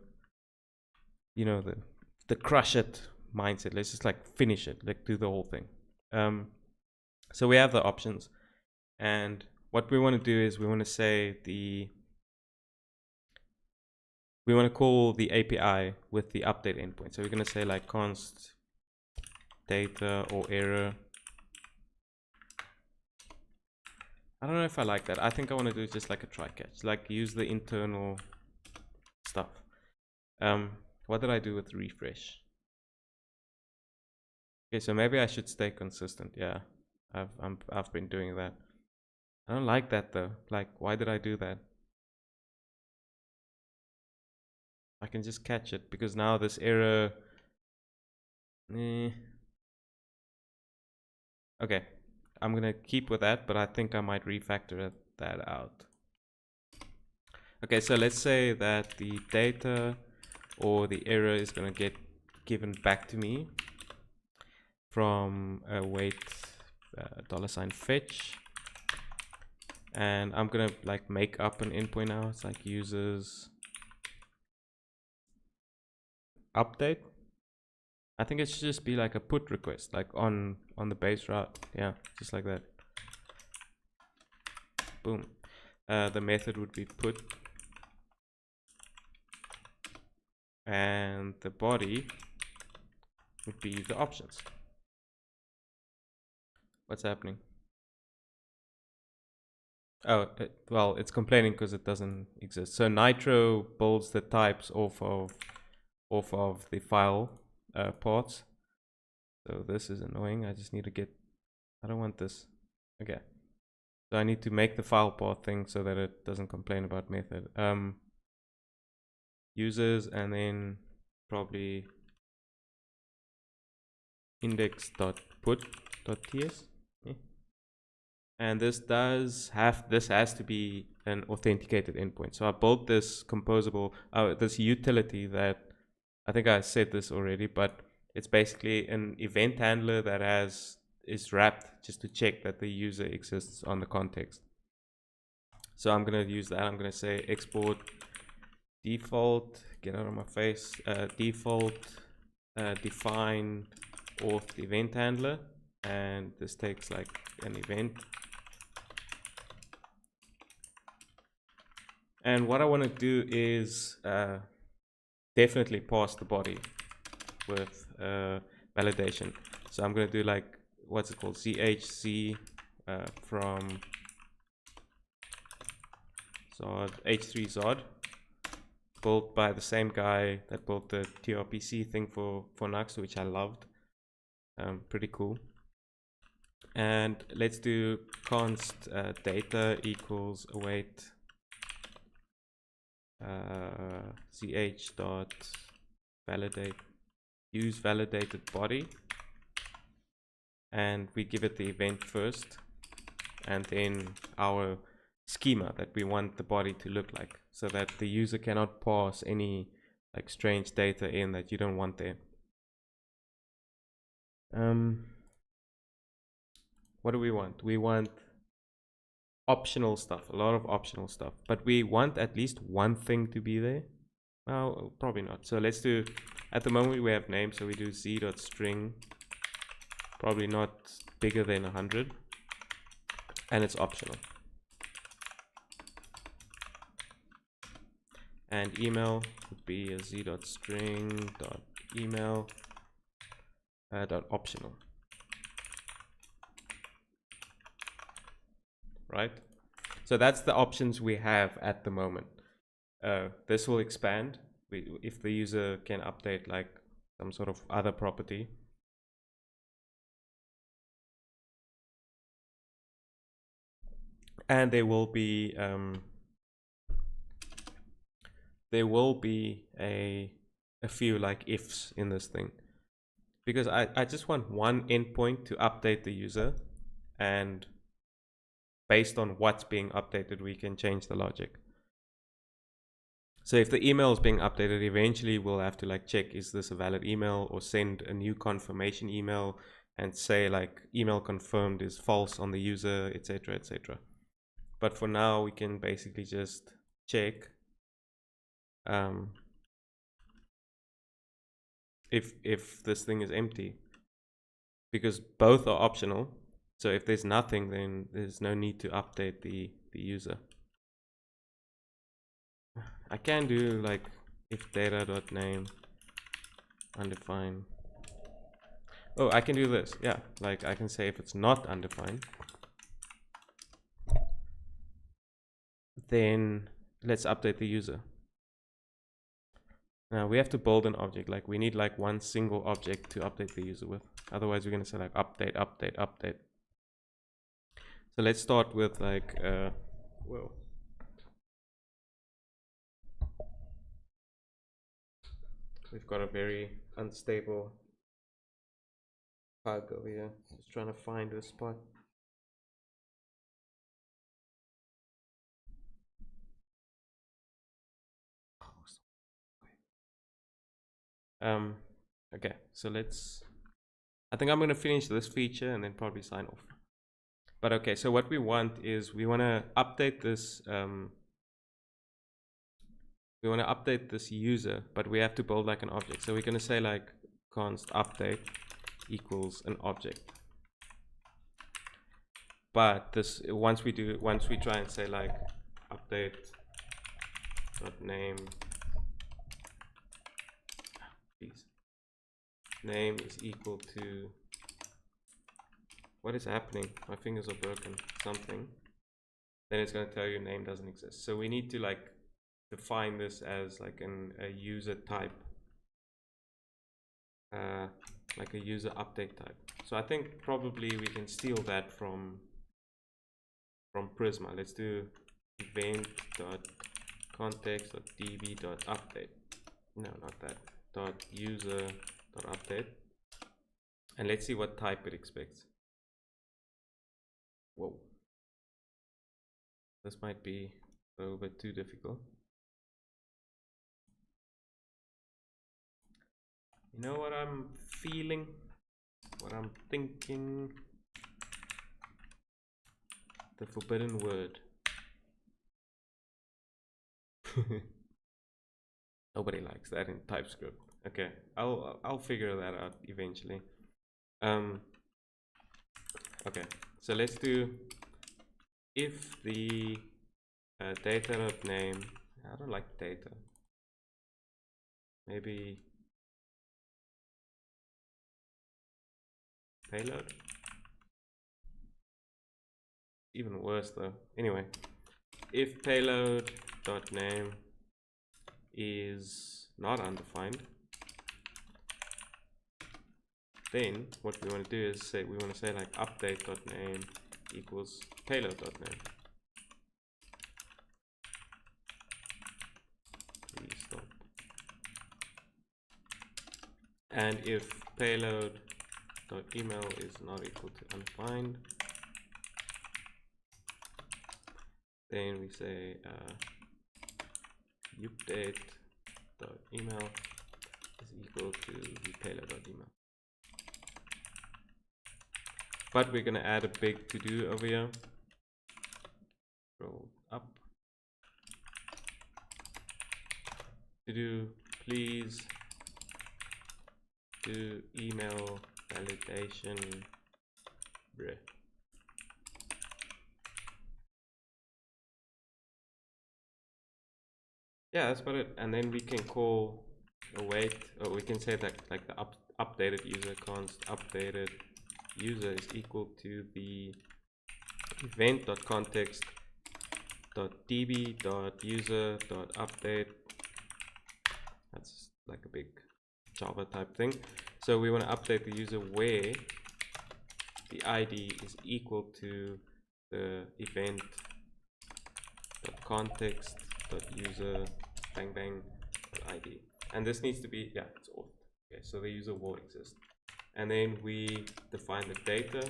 crush it mindset. Let's just like finish it, like do the whole thing. So we have the options, and what we want to do is we want to say we want to call the API with the update endpoint. So we're going to say like const data or error. I don't know if I like that. I think I want to do just like a try catch, like use the internal stuff. What did I do with refresh? Okay, so maybe I should stay consistent. Yeah, I've been doing that. I don't like that though. Like, why did I do that? I can just catch it because now this error. Okay, I'm gonna keep with that, but I think I might refactor that out. Okay, so let's say that the data or the error is gonna get given back to me from await $fetch, and I'm gonna like make up an endpoint now. It's like users update. I think it should just be like a put request, like on the base route. Yeah, just like that. Boom. The method would be put, and the body would be the options. What's happening? Oh, well, it's complaining because it doesn't exist. So Nitro builds the types off of the file paths. So this is annoying. I just need to get. I don't want this. Okay. So I need to make the file path thing so that it doesn't complain about method. Users, and then probably index.put.ts. Yeah. And this has to be an authenticated endpoint. So I built this composable, this utility that I think I said this already, but it's basically an event handler that is wrapped just to check that the user exists on the context. So I'm going to use that. I'm going to say export default, get out of my face, default define auth event handler, and this takes like an event. And what I want to do is definitely pass the body with validation. So I'm going to do like, what's it called, chz from Zod, h3 Zod, built by the same guy that built the TRPC thing for Nuxt, which I loved. Pretty cool. And let's do const data equals await ch dot validate use validated body, and we give it the event first, and then our schema that we want the body to look like, so that the user cannot pass any like strange data in that you don't want there. What do we want? We want optional stuff, a lot of optional stuff, but we want at least one thing to be there. Well, probably not. So let's do, at the moment we have name, so we do z.string, probably not bigger than 100, and it's optional. And email would be a z.string.email .optional. Right? So that's the options we have at the moment. This will expand if the user can update like some sort of other property. And there will be a few like ifs in this thing, because I just want one endpoint to update the user, and based on what's being updated we can change the logic. So if the email is being updated, eventually we'll have to like check, is this a valid email, or send a new confirmation email and say like email confirmed is false on the user, etc, etc. But for now we can basically just check if this thing is empty, because both are optional. So if there's nothing, then there's no need to update the user. I can do like if data.name undefined. Oh, I can do this. Yeah, like I can say if it's not undefined, then let's update the user. Now we have to build an object. Like we need like one single object to update the user with. Otherwise we're going to say like update, update, update. So let's start with like, whoa. We've got a very unstable bug over here. Just trying to find a spot. Okay, so I think I'm going to finish this feature and then probably sign off. But okay, so what we want is we want to update this user, but we have to build like an object. So we're going to say like const update equals an object. But this once we try and say like update name, please, name is equal to, what is happening? My fingers are broken. Something. Then it's going to tell you name doesn't exist. So we need to like define this as like a user type, like a user update type. So I think probably we can steal that from Prisma. Let's do event.context.db.update. No, not that. .user.update. And let's see what type it expects. Whoa. This might be a little bit too difficult. You know what I'm feeling? What I'm thinking? The forbidden word. Nobody likes that in TypeScript. Okay, I'll figure that out eventually. Okay, so let's do if the data.name. I don't like data. Maybe payload. Even worse though. Anyway, if payload.name is not undefined, then what we want to do is say, we want to say like update.name equals payload.name. Please stop. And if payload.email is not equal to undefined, then we say update.email is equal to the payload.email. But we're going to add a big to-do over here. Scroll up. To-do, please do email validation. Bruh. Yeah, that's about it. And then we can call await, or we can say that like the updated user const updated user is equal to the event.context.db.user.update. That's like a big Java type thing. So we want to update the user where the ID is equal to the event.context.user bang bang ID. And this needs to be, yeah, it's auth. Okay, so the user will exist. And then we define the data,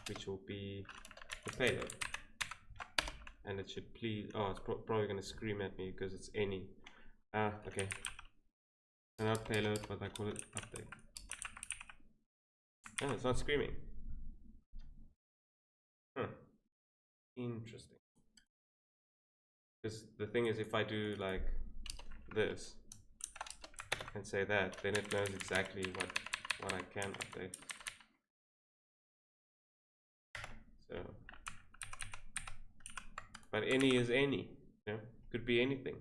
which will be the payload. And it should please, oh, it's probably going to scream at me because it's any. Okay. So not payload, but I call it update. Oh, it's not screaming. Interesting. Because the thing is, if I do like this and say that, then it knows exactly what I can update. So, but any is any, you know, could be anything.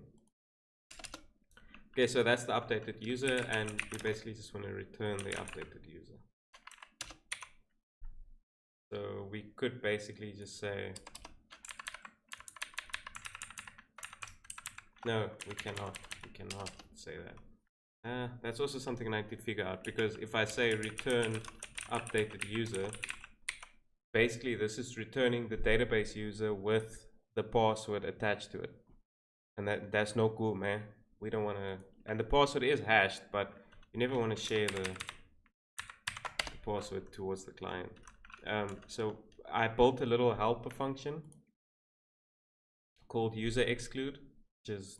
Okay, so that's the updated user, and we basically just want to return the updated user. So we could basically just say, no, we cannot say that. That's also something I need to figure out, because if I say return updated user, basically this is returning the database user with the password attached to it, and that's no cool, man. We don't want to, and the password is hashed, but you never want to share the password towards the client. So I built a little helper function called user exclude, which is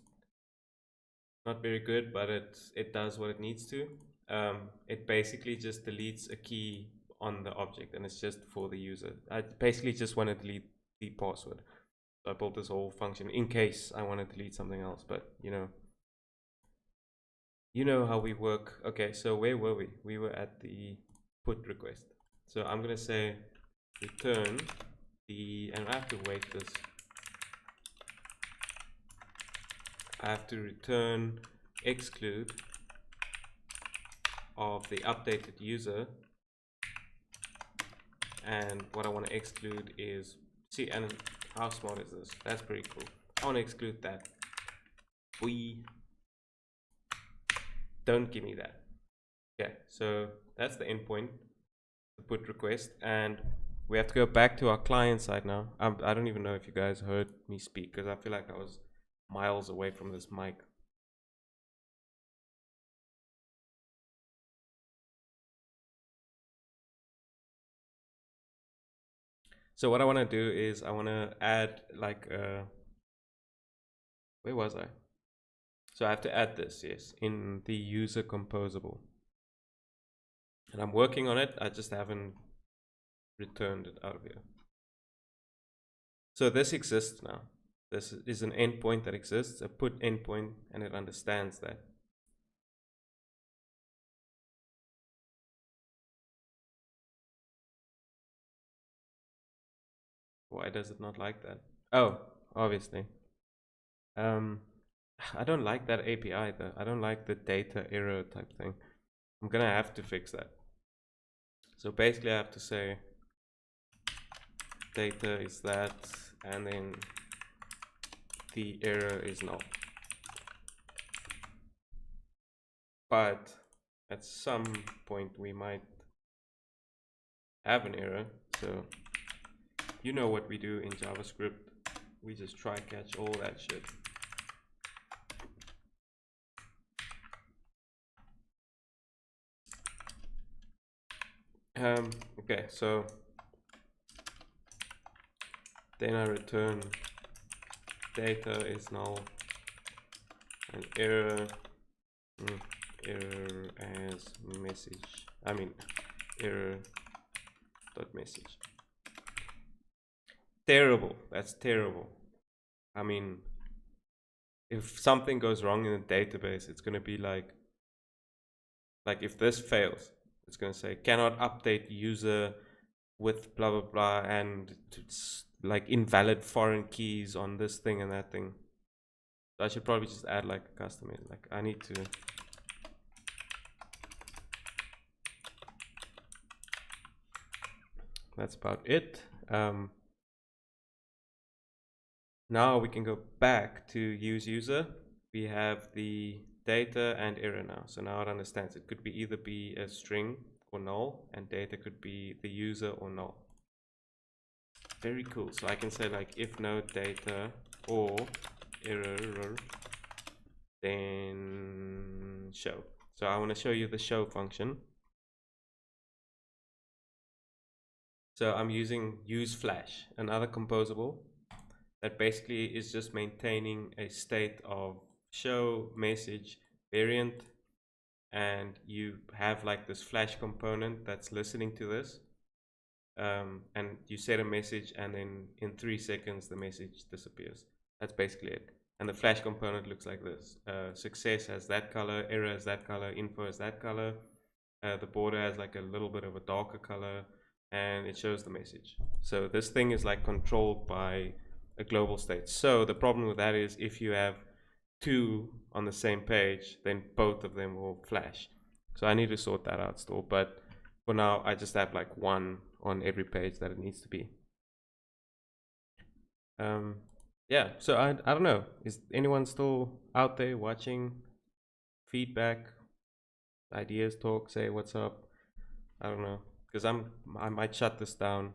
not very good, but it does what it needs to. It basically just deletes a key on the object, and it's just for the user. I basically just want to delete the password. So I built this whole function in case I want to delete something else, but you know how we work. Okay, so where were we? We were at the put request. So I'm gonna say return the, and I have to wait this. I have to return exclude of the updated user, and what I want to exclude is, see, and how smart is this? That's pretty cool. I want to exclude that. We don't give me that. Okay, so that's the endpoint, the put request, and we have to go back to our client side now. I don't even know if you guys heard me speak, because I feel like I was miles away from this mic. So what I want to do is I want to add like where was I? So I have to add this, yes, in the user composable, and I'm working on it. I just haven't returned it out of here. So this exists now. This is an endpoint that exists, a put endpoint, and it understands that. Why does it not like that? Oh, obviously. I don't like that API though. I don't like the data error type thing. I'm gonna have to fix that. So basically I have to say data is that, and then the error is null. But at some point we might have an error. So you know what we do in JavaScript. We just try catch all that shit. Okay, so then I return data is null and error error as message. I mean error dot message. Terrible. That's terrible. I mean, if something goes wrong in the database, it's gonna be like if this fails, it's gonna say cannot update user with blah blah blah, and it's like invalid foreign keys on this thing and that thing. So I should probably just add like a custom in. Like I need to. That's about it. Now we can go back to use user. We have the data and error now. So now it understands. It could be either be a string or null, and data could be the user or null. Very cool. So I can say like if no data or error, then show. So I want to show you the show function. So I'm using use flash, another composable that basically is just maintaining a state of show message variant, and you have like this flash component that's listening to this, and you set a message, and then in 3 seconds the message disappears. That's basically it. And the flash component looks like this. Success has that color, error has that color, info has that color, the border has like a little bit of a darker color, and it shows the message. So this thing is like controlled by a global state. So the problem with that is if you have two on the same page, then both of them will flash. So I need to sort that out still, but for now I just have like one on every page that it needs to be. Yeah, so I don't know, is anyone still out there watching? Feedback, ideas, talk, say what's up. I don't know, because I might shut this down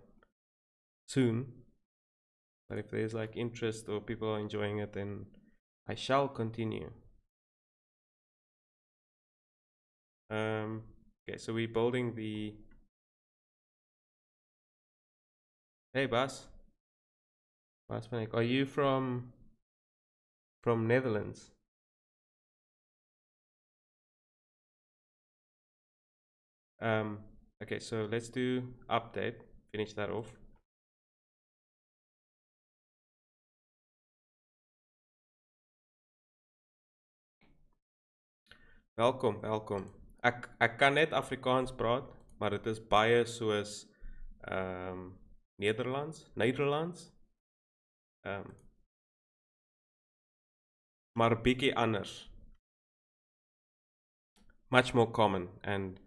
soon. But if there's like interest or people are enjoying it, then I shall continue. Okay, so we're building the. Hey, Bas. Bas van Eyck, are you from Netherlands? Okay, so let's do update. Finish that off. Welkom, welkom. Ek kan net Afrikaans praat, maar dit is baie soos Nederlands. Maar bietjie anders. Much more common and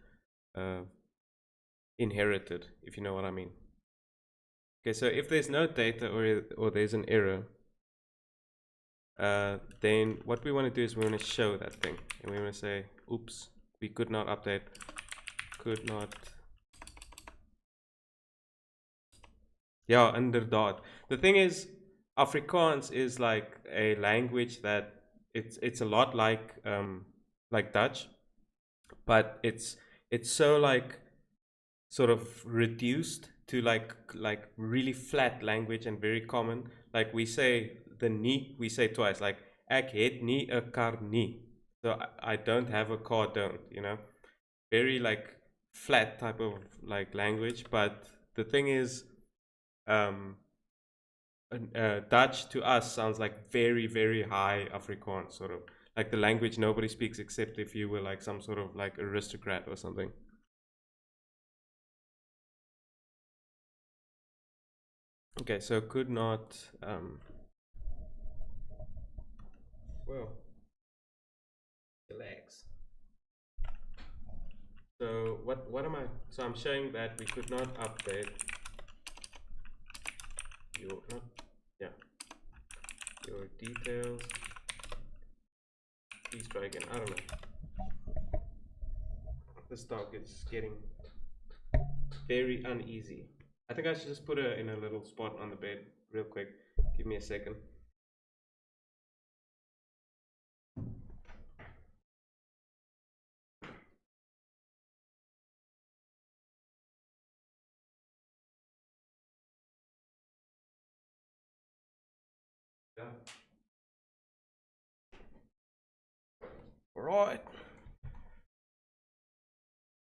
inherited, if you know what I mean. Okay, so if there's no data or there's an error, then what we want to do is we want to show that thing, and we want to say, oops, we could not update, could not. Yeah, inderdaad. The thing is, Afrikaans is like a language that it's a lot like Dutch, but it's so like sort of reduced to like really flat language and very common. Like we say the nie, we say twice, like ek het nie 'n kar nie. So I don't have a car, don't, you know? Very like flat type of like language, but the thing is Dutch to us sounds like very, very high Afrikaans, sort of like the language nobody speaks except if you were like some sort of like aristocrat or something. Okay, so could not well, relax. So what am I? So I'm showing that we could not update your your details. Please try again. I don't know. This dog is getting very uneasy. I think I should just put her in a little spot on the bed real quick. Give me a second. Yeah. All right.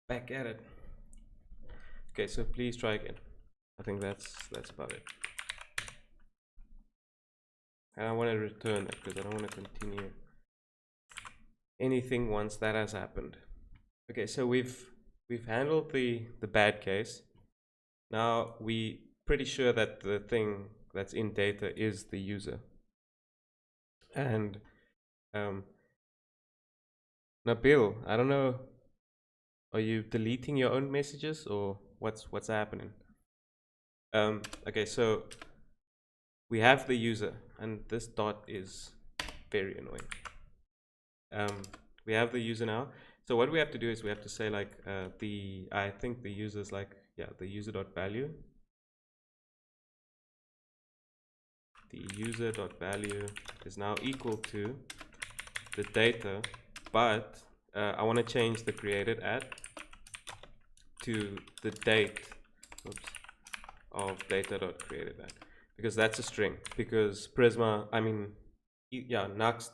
Back at it. Okay, so please try again. I think that's about it. And I want to return that because I don't want to continue anything once that has happened. Okay, so we've handled the bad case. Now we pretty sure that the thing that's in data is the user. And Nabil, I don't know, are you deleting your own messages or what's happening? Okay, so we have the user, and this dot is very annoying. We have the user now. So what we have to do is we have to say like I think the user is like, yeah, the user.value. The user.value is now equal to the data, but I want to change the created at to the date of data.created at, because that's a string. Because Prisma, I mean, yeah, Nuxt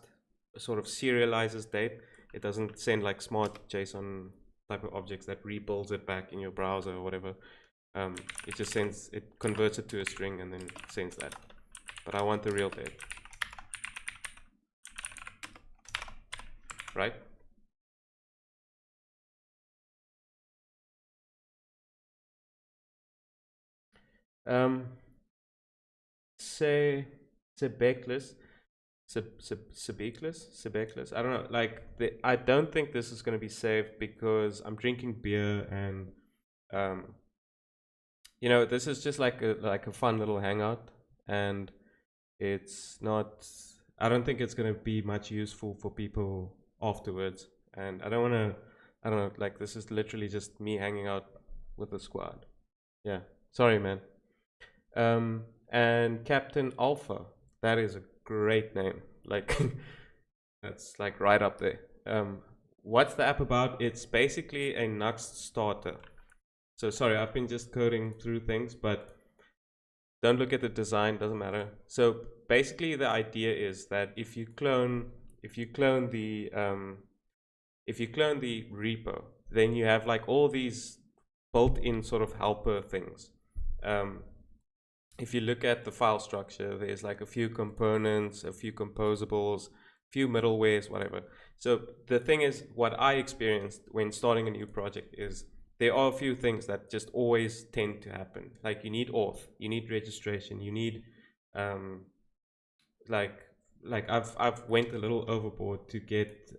sort of serializes date. It doesn't send like smart JSON type of objects that rebuilds it back in your browser or whatever. It just sends, it converts it to a string and then sends that. But I want the real date, right? Say Sebeklis. I don't know. Like I don't think this is going to be saved because I'm drinking beer and you know, this is just like a fun little hangout, and it's not. I don't think it's going to be much useful for people afterwards, and I don't want to I don't know, like this is literally just me hanging out with the squad. Yeah, sorry, man. And Captain Alpha, that is a great name. Like, that's like right up there. What's the app about? It's basically a Nuxt starter. So sorry, I've been just coding through things, but don't look at the design, doesn't matter. So basically the idea is that if you clone the repo, then you have like all these built-in sort of helper things. If you look at the file structure, there's like a few components, a few composables, few middlewares, whatever. So the thing is, what I experienced when starting a new project is there are a few things that just always tend to happen. Like you need auth, you need registration, you need like I've went a little overboard to get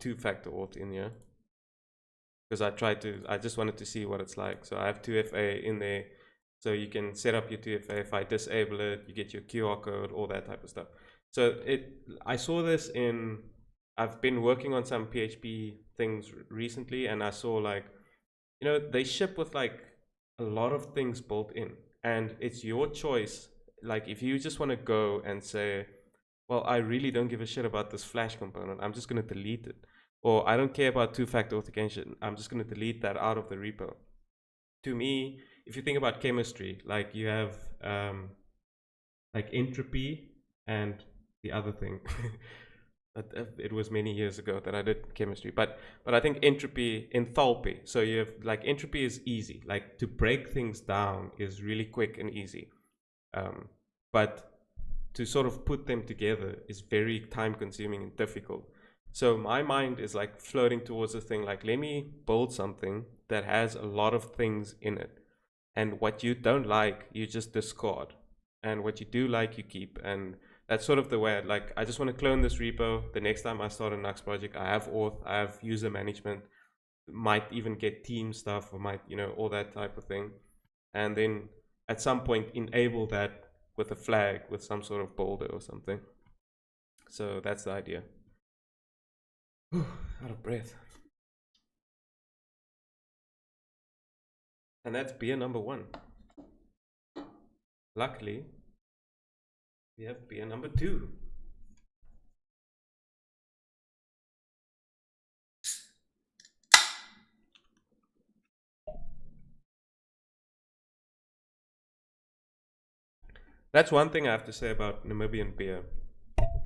two-factor auth in here because I just wanted to see what it's like. So I have 2FA in there. So you can set up your 2FA. If I disable it, you get your QR code, all that type of stuff. So I saw this I've been working on some PHP things recently, and I saw like, they ship with like a lot of things built in, and it's your choice. Like if you just want to go and say, well, I really don't give a shit about this Flash component, I'm just going to delete it. Or I don't care about two-factor authentication, I'm just going to delete that out of the repo. To me, if you think about chemistry, like you have like entropy and the other thing. It was many years ago that I did chemistry, but I think enthalpy. So you have like entropy is easy, like to break things down is really quick and easy, but to sort of put them together is very time consuming and difficult. So my mind is like floating towards a thing like, let me build something that has a lot of things in it, and what you don't like you just discard, and what you do like you keep. And that's sort of the way I just want to clone this repo. The next time I start a Nuxt project, I have auth, I have user management, might even get team stuff, or might, all that type of thing. And then at some point enable that with a flag with some sort of boulder or something. So that's the idea. Out of breath. And that's beer number 1. Luckily, we have beer number 2. That's one thing I have to say about Namibian beer.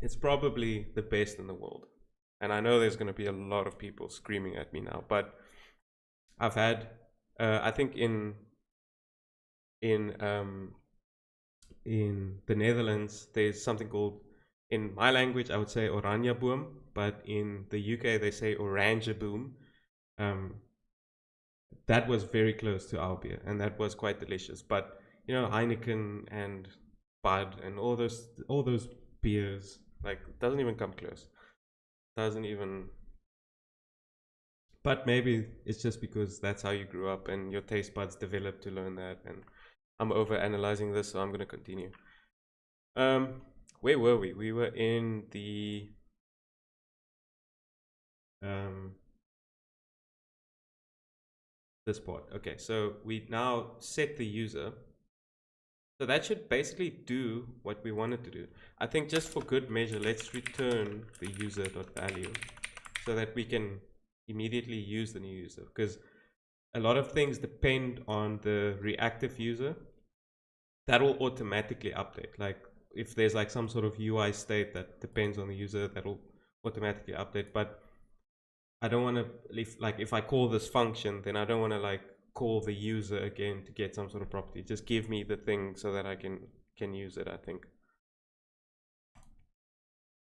It's probably the best in the world. And I know there's going to be a lot of people screaming at me now, but I've had, I think in the Netherlands, there's something called, in my language, I would say Oranjeboom, but in the UK, they say Oranjeboom. That was very close to our beer, and that was quite delicious. But, Heineken and Bud and all those beers, like, doesn't even come close. Doesn't even. But maybe it's just because that's how you grew up and your taste buds developed to learn that. And I'm over analyzing this, so I'm going to continue. Where were we? We were in the this part. Okay, so we now set the user. So that should basically do what we wanted to do. I think just for good measure, let's return the user.value so that we can immediately use the new user, because a lot of things depend on the reactive user. That will automatically update. Like if there's like some sort of UI state that depends on the user, that will automatically update. But I don't want to, if I call this function, then I don't want to like call the user again to get some sort of property. Just give me the thing so that I can use it, I think.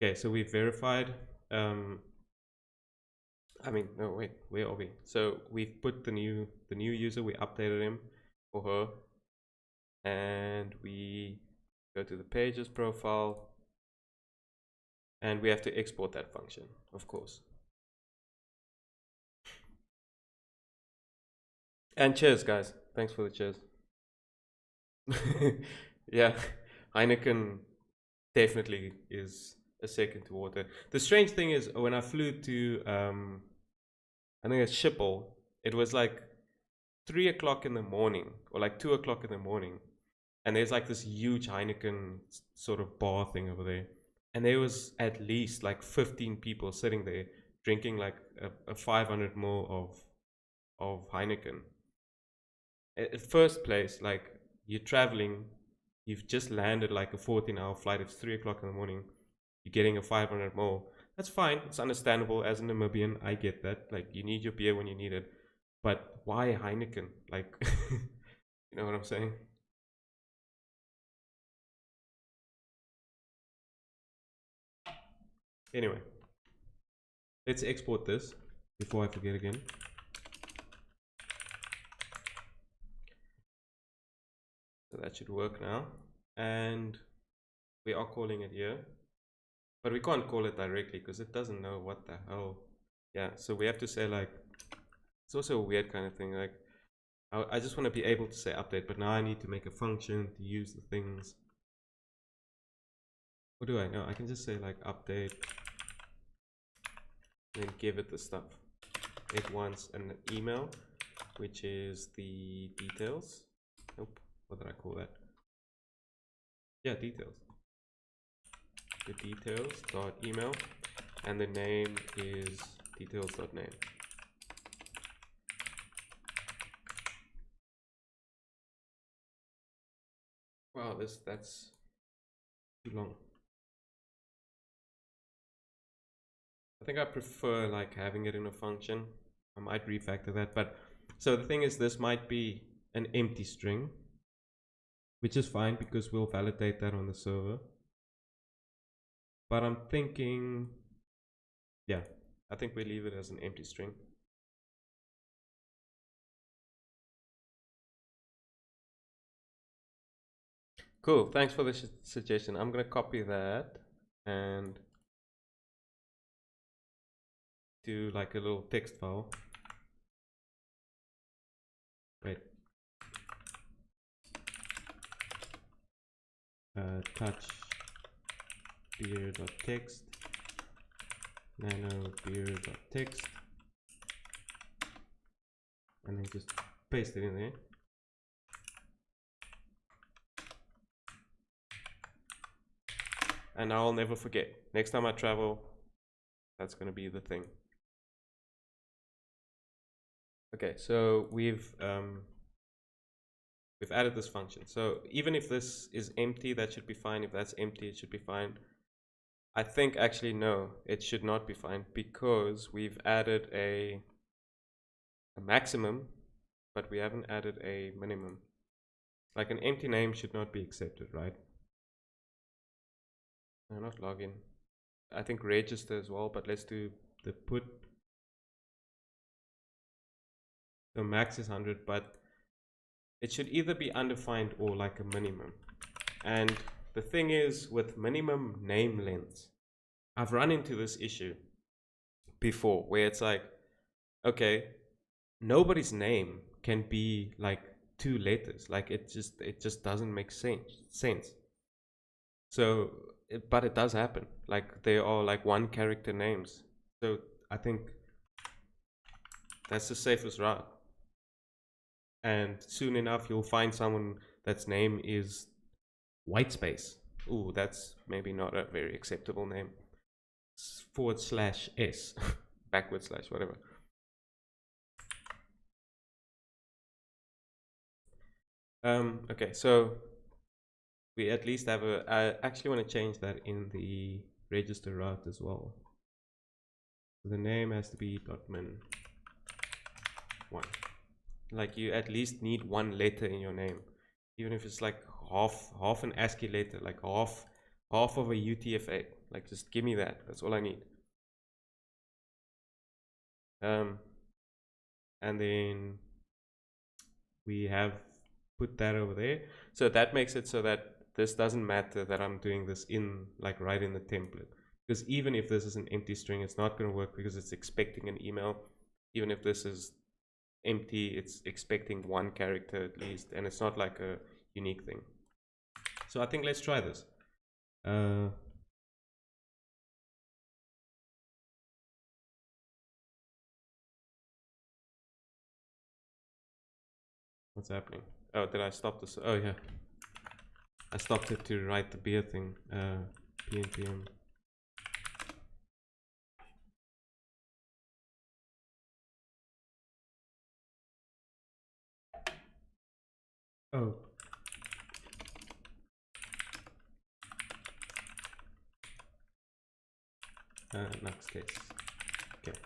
Okay, so we've verified. I mean, no, wait, where are we? So we've put the new user, we updated him or her, and we go to the pages profile, and we have to export that function, of course. And cheers, guys. Thanks for the cheers. Yeah, Heineken definitely is a second to water. The strange thing is when I flew to I think it's Schiphol. It was like 3 o'clock in the morning or like 2 o'clock in the morning. And there's like this huge Heineken sort of bar thing over there. And there was at least like 15 people sitting there drinking like a 500 ml of Heineken. At first place, like you're traveling, you've just landed like a 14-hour flight. It's 3 o'clock in the morning. You're getting a 500 ml. That's fine. It's understandable. As a Namibian, I get that. Like you need your beer when you need it. But why Heineken? Like, you know what I'm saying? Anyway, let's export this before I forget again. So that should work now. And we are calling it here. But we can't call it directly because it doesn't know what the hell. Yeah, so we have to say like, it's also a weird kind of thing. Like, I just want to be able to say update, but now I need to make a function to use the things. What do I know? I can just say like update and then give it the stuff. It wants an email, which is the details. Nope, what did I call that? Yeah, details. The details dot email, and the name is details dot name. Wow, that's too long. I think I prefer like having it in a function. I might refactor that, but so the thing is, this might be an empty string, which is fine because we'll validate that on the server. But I'm thinking, yeah, I think we leave it as an empty string. Cool, thanks for the suggestion. I'm gonna copy that and do like a little text file. Wait. Touch beer.text, nano beer.text, and then just paste it in there. And I'll never forget. Next time I travel, that's going to be the thing. Okay, so we've added this function. So even if this is empty, that should be fine. If that's empty, it should be fine. I think actually no, it should not be fine because we've added a maximum, but we haven't added a minimum. Like an empty name should not be accepted, right? No, not login. I think register as well, but let's do the put. The max is 100, but it should either be undefined or like a minimum. And the thing is, with minimum name lengths, I've run into this issue before where it's like, okay, nobody's name can be like 2 letters. Like it just doesn't make sense. So, but it does happen. Like they are like 1 character names. So I think that's the safest route. And soon enough, you'll find someone that's name is Whitespace. Ooh, that's maybe not a very acceptable name. /s, backward slash, whatever. Okay, so we at least have a, I actually want to change that in the register route as well. The name has to be .min 1. Like you at least need 1 letter in your name, even if it's like half an ASCII letter, like half of a UTF-8. Like just give me that. That's all I need. And then we have put that over there. So that makes it so that this doesn't matter that I'm doing this in like right in the template. Because even if this is an empty string, it's not going to work because it's expecting an email. Even if this is empty, it's expecting 1 character at least, and it's not like a unique thing. So I think let's try this. What's happening? Oh, did I stop this? Oh yeah, I stopped it to write the beer thing. PM. Oh. Nuxt case. Okay.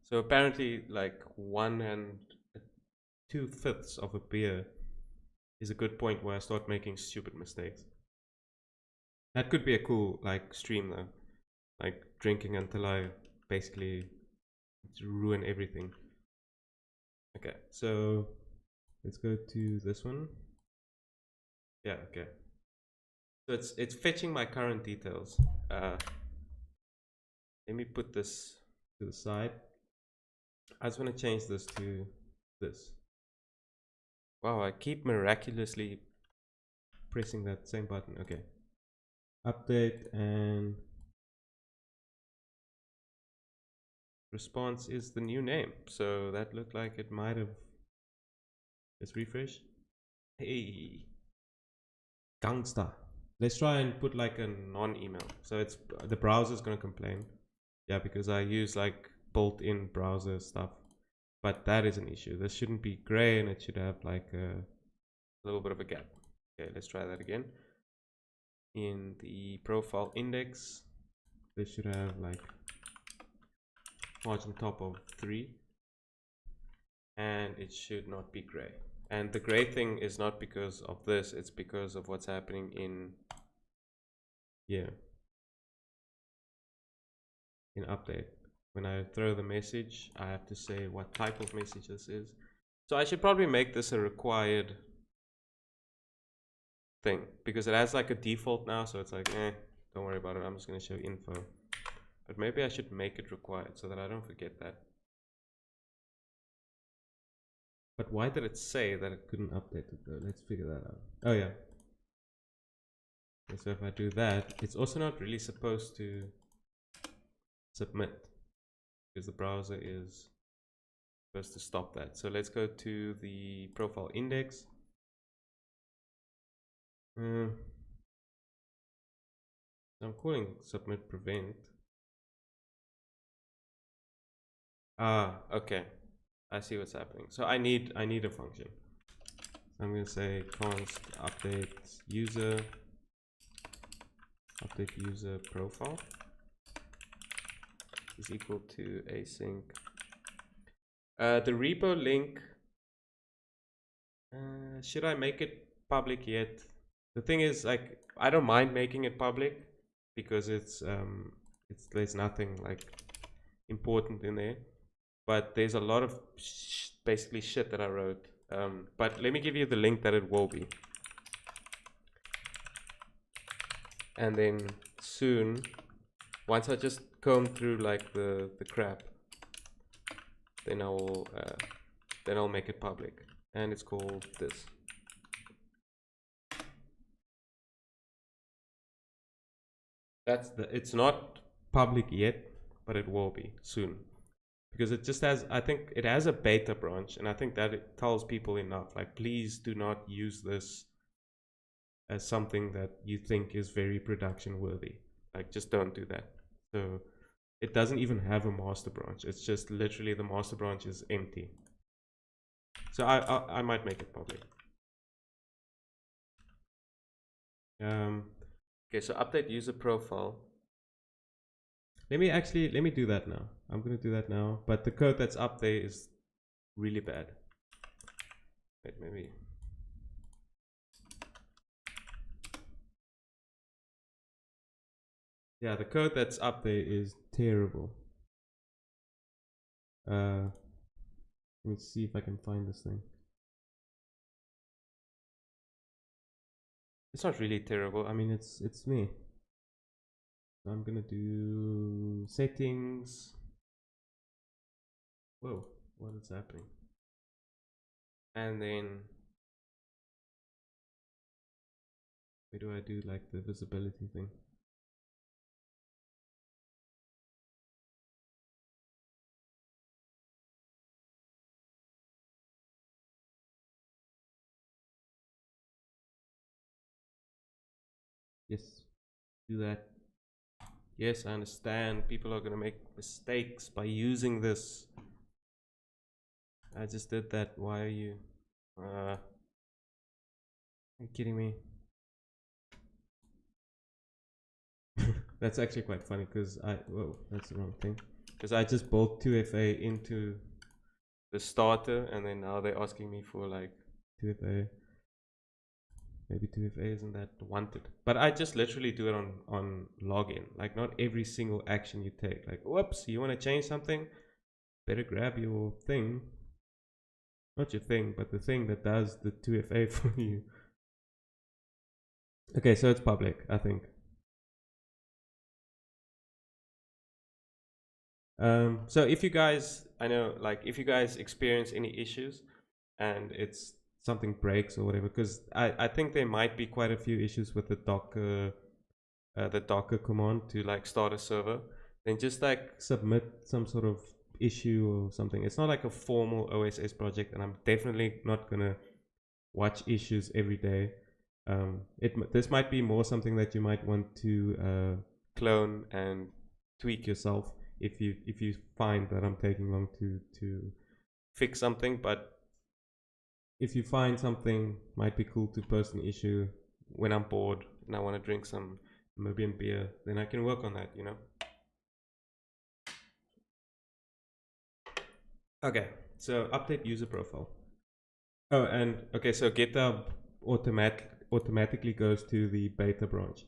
So apparently, like 2/5 of a beer is a good point where I start making stupid mistakes. That could be a cool like stream though, like drinking until I basically ruin everything. Okay, so let's go to this one. Yeah, okay. So it's fetching my current details. Let me put this to the side. I just want to change this to this. Wow, I keep miraculously pressing that same button. Okay. Update and response is the new name. So that looked like it might have. Let's refresh. Hey, gangsta. Let's try and put like a non-email. So it's the browser's gonna complain. Yeah, because I use like built-in browser stuff. But that is an issue. This shouldn't be gray and it should have like a little bit of a gap. Okay, let's try that again. In the profile index, this should have like margin top of 3. And it should not be gray. And the gray thing is not because of this, it's because of what's happening in here. In update. When I throw the message, I have to say what type of message this is. So I should probably make this a required thing because it has like a default now, so it's like, don't worry about it, I'm just going to show info. But maybe I should make it required so that I don't forget that. But why did it say that it couldn't update it though? Let's figure that out. Oh yeah. Okay, so if I do that, it's also not really supposed to submit because the browser is supposed to stop that. So let's go to the profile index. I'm calling submit prevent. Okay. I see what's happening. So I need a function. So I'm gonna say const update user profile is equal to async. The repo link. Should I make it public yet? The thing is, like, I don't mind making it public because there's nothing like important in there, but there's a lot of basically shit that I wrote. But let me give you the link that it will be, and then soon, once I just comb through like the crap, then I'll make it public, and it's called this. It's not public yet, but it will be soon. Because it just has, I think it has a beta branch, and I think that it tells people enough. Like, please do not use this as something that you think is very production worthy. Like, just don't do that. So it doesn't even have a master branch. It's just literally the master branch is empty. So I might make it public. Okay, so update user profile. Let me do that now. I'm gonna do that now, but the code that's up there is really bad. Wait, maybe. Yeah, the code that's up there is terrible. Let me see if I can find this thing. It's not really terrible. I mean, it's me. So I'm gonna do settings. Whoa, what is happening? And then where do I do like the visibility thing? Yes, do that. Yes, I understand. People are going to make mistakes by using this. I just did that. Why are you? Are you kidding me? That's actually quite funny because whoa, that's the wrong thing. Because I just built 2FA into the starter, and then now they're asking me for like 2FA. Maybe 2FA isn't that wanted, but I just literally do it on login. Like not every single action you take. Like, whoops, you want to change something? Better grab your thing. Not your thing, but the thing that does the 2FA for you. Okay, so it's public, I think. So if you guys, I know, like if you guys experience any issues and it's something breaks or whatever, because I think there might be quite a few issues with the Docker command to like start a server, then just like submit some sort of issue or something. It's not like a formal OSS project, and I'm definitely not gonna watch issues every day. This might be more something that you might want to clone and tweak yourself if you find that I'm taking long to fix something. But if you find something might be cool to post an issue when I'm bored and I want to drink some Namibian beer, then I can work on that, you know. Okay, so update user profile. Oh, and okay, so GitHub automatically goes to the beta branch.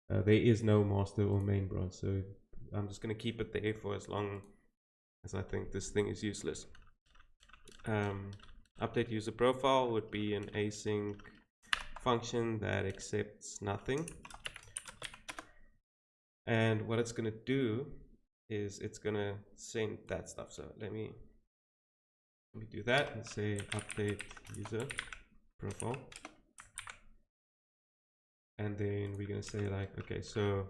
There is no master or main branch, so I'm just going to keep it there for as long as I think this thing is useless. Update user profile would be an async function that accepts nothing. And what it's going to do is it's going to send that stuff. So let me do that and say update user profile. And then we're going to say like, okay, so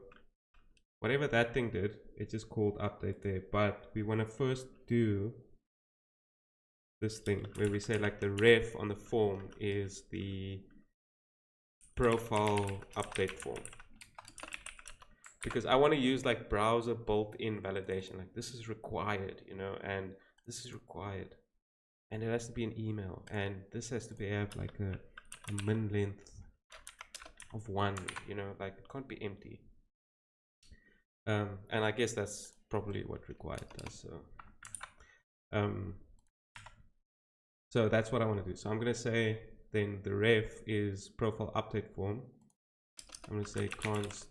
whatever that thing did, it just called update there. But we want to first do this thing where we say like the ref on the form is the profile update form. Because I want to use like browser built-in validation. Like this is required, you know, and this is required. And it has to be an email. And this has to have like a min length of 1, you know, like it can't be empty. And I guess that's probably what required does. So that's what I want to do. So I'm going to say then the ref is profile update form. I'm going to say const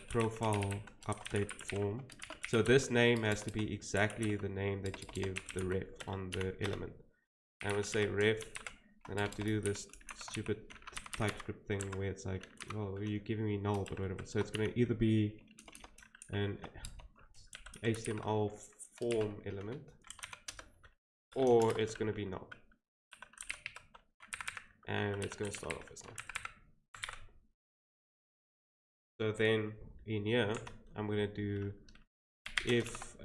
profile update form. So this name has to be exactly the name that you give the ref on the element. I'm going to say ref, and I have to do this stupid TypeScript thing where it's like, well, are you giving me null, but whatever. So it's going to either be an HTML form element, or it's going to be null. And it's going to start off as null. So then in here, I'm going to do if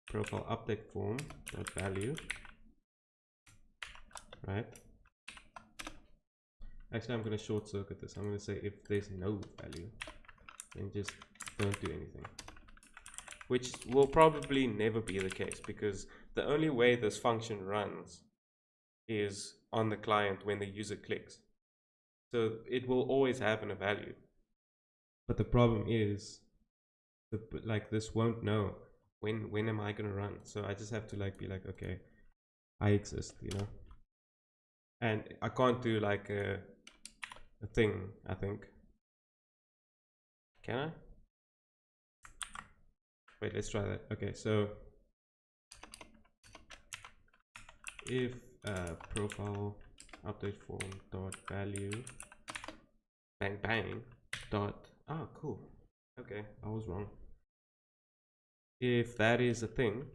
profile update form dot value, right? Actually, I'm going to short circuit this. I'm going to say if there's no value, then just don't do anything. Which will probably never be the case, because the only way this function runs is on the client when the user clicks. So it will always have a value. But the problem is, like this won't know when am I gonna run. So I just have to like be like, okay, I exist, you know. And I can't do like a thing, I think. Can I? Wait, let's try that. Okay, so if profile update form dot value bang bang dot cool. Okay, I was wrong. If that is a thing,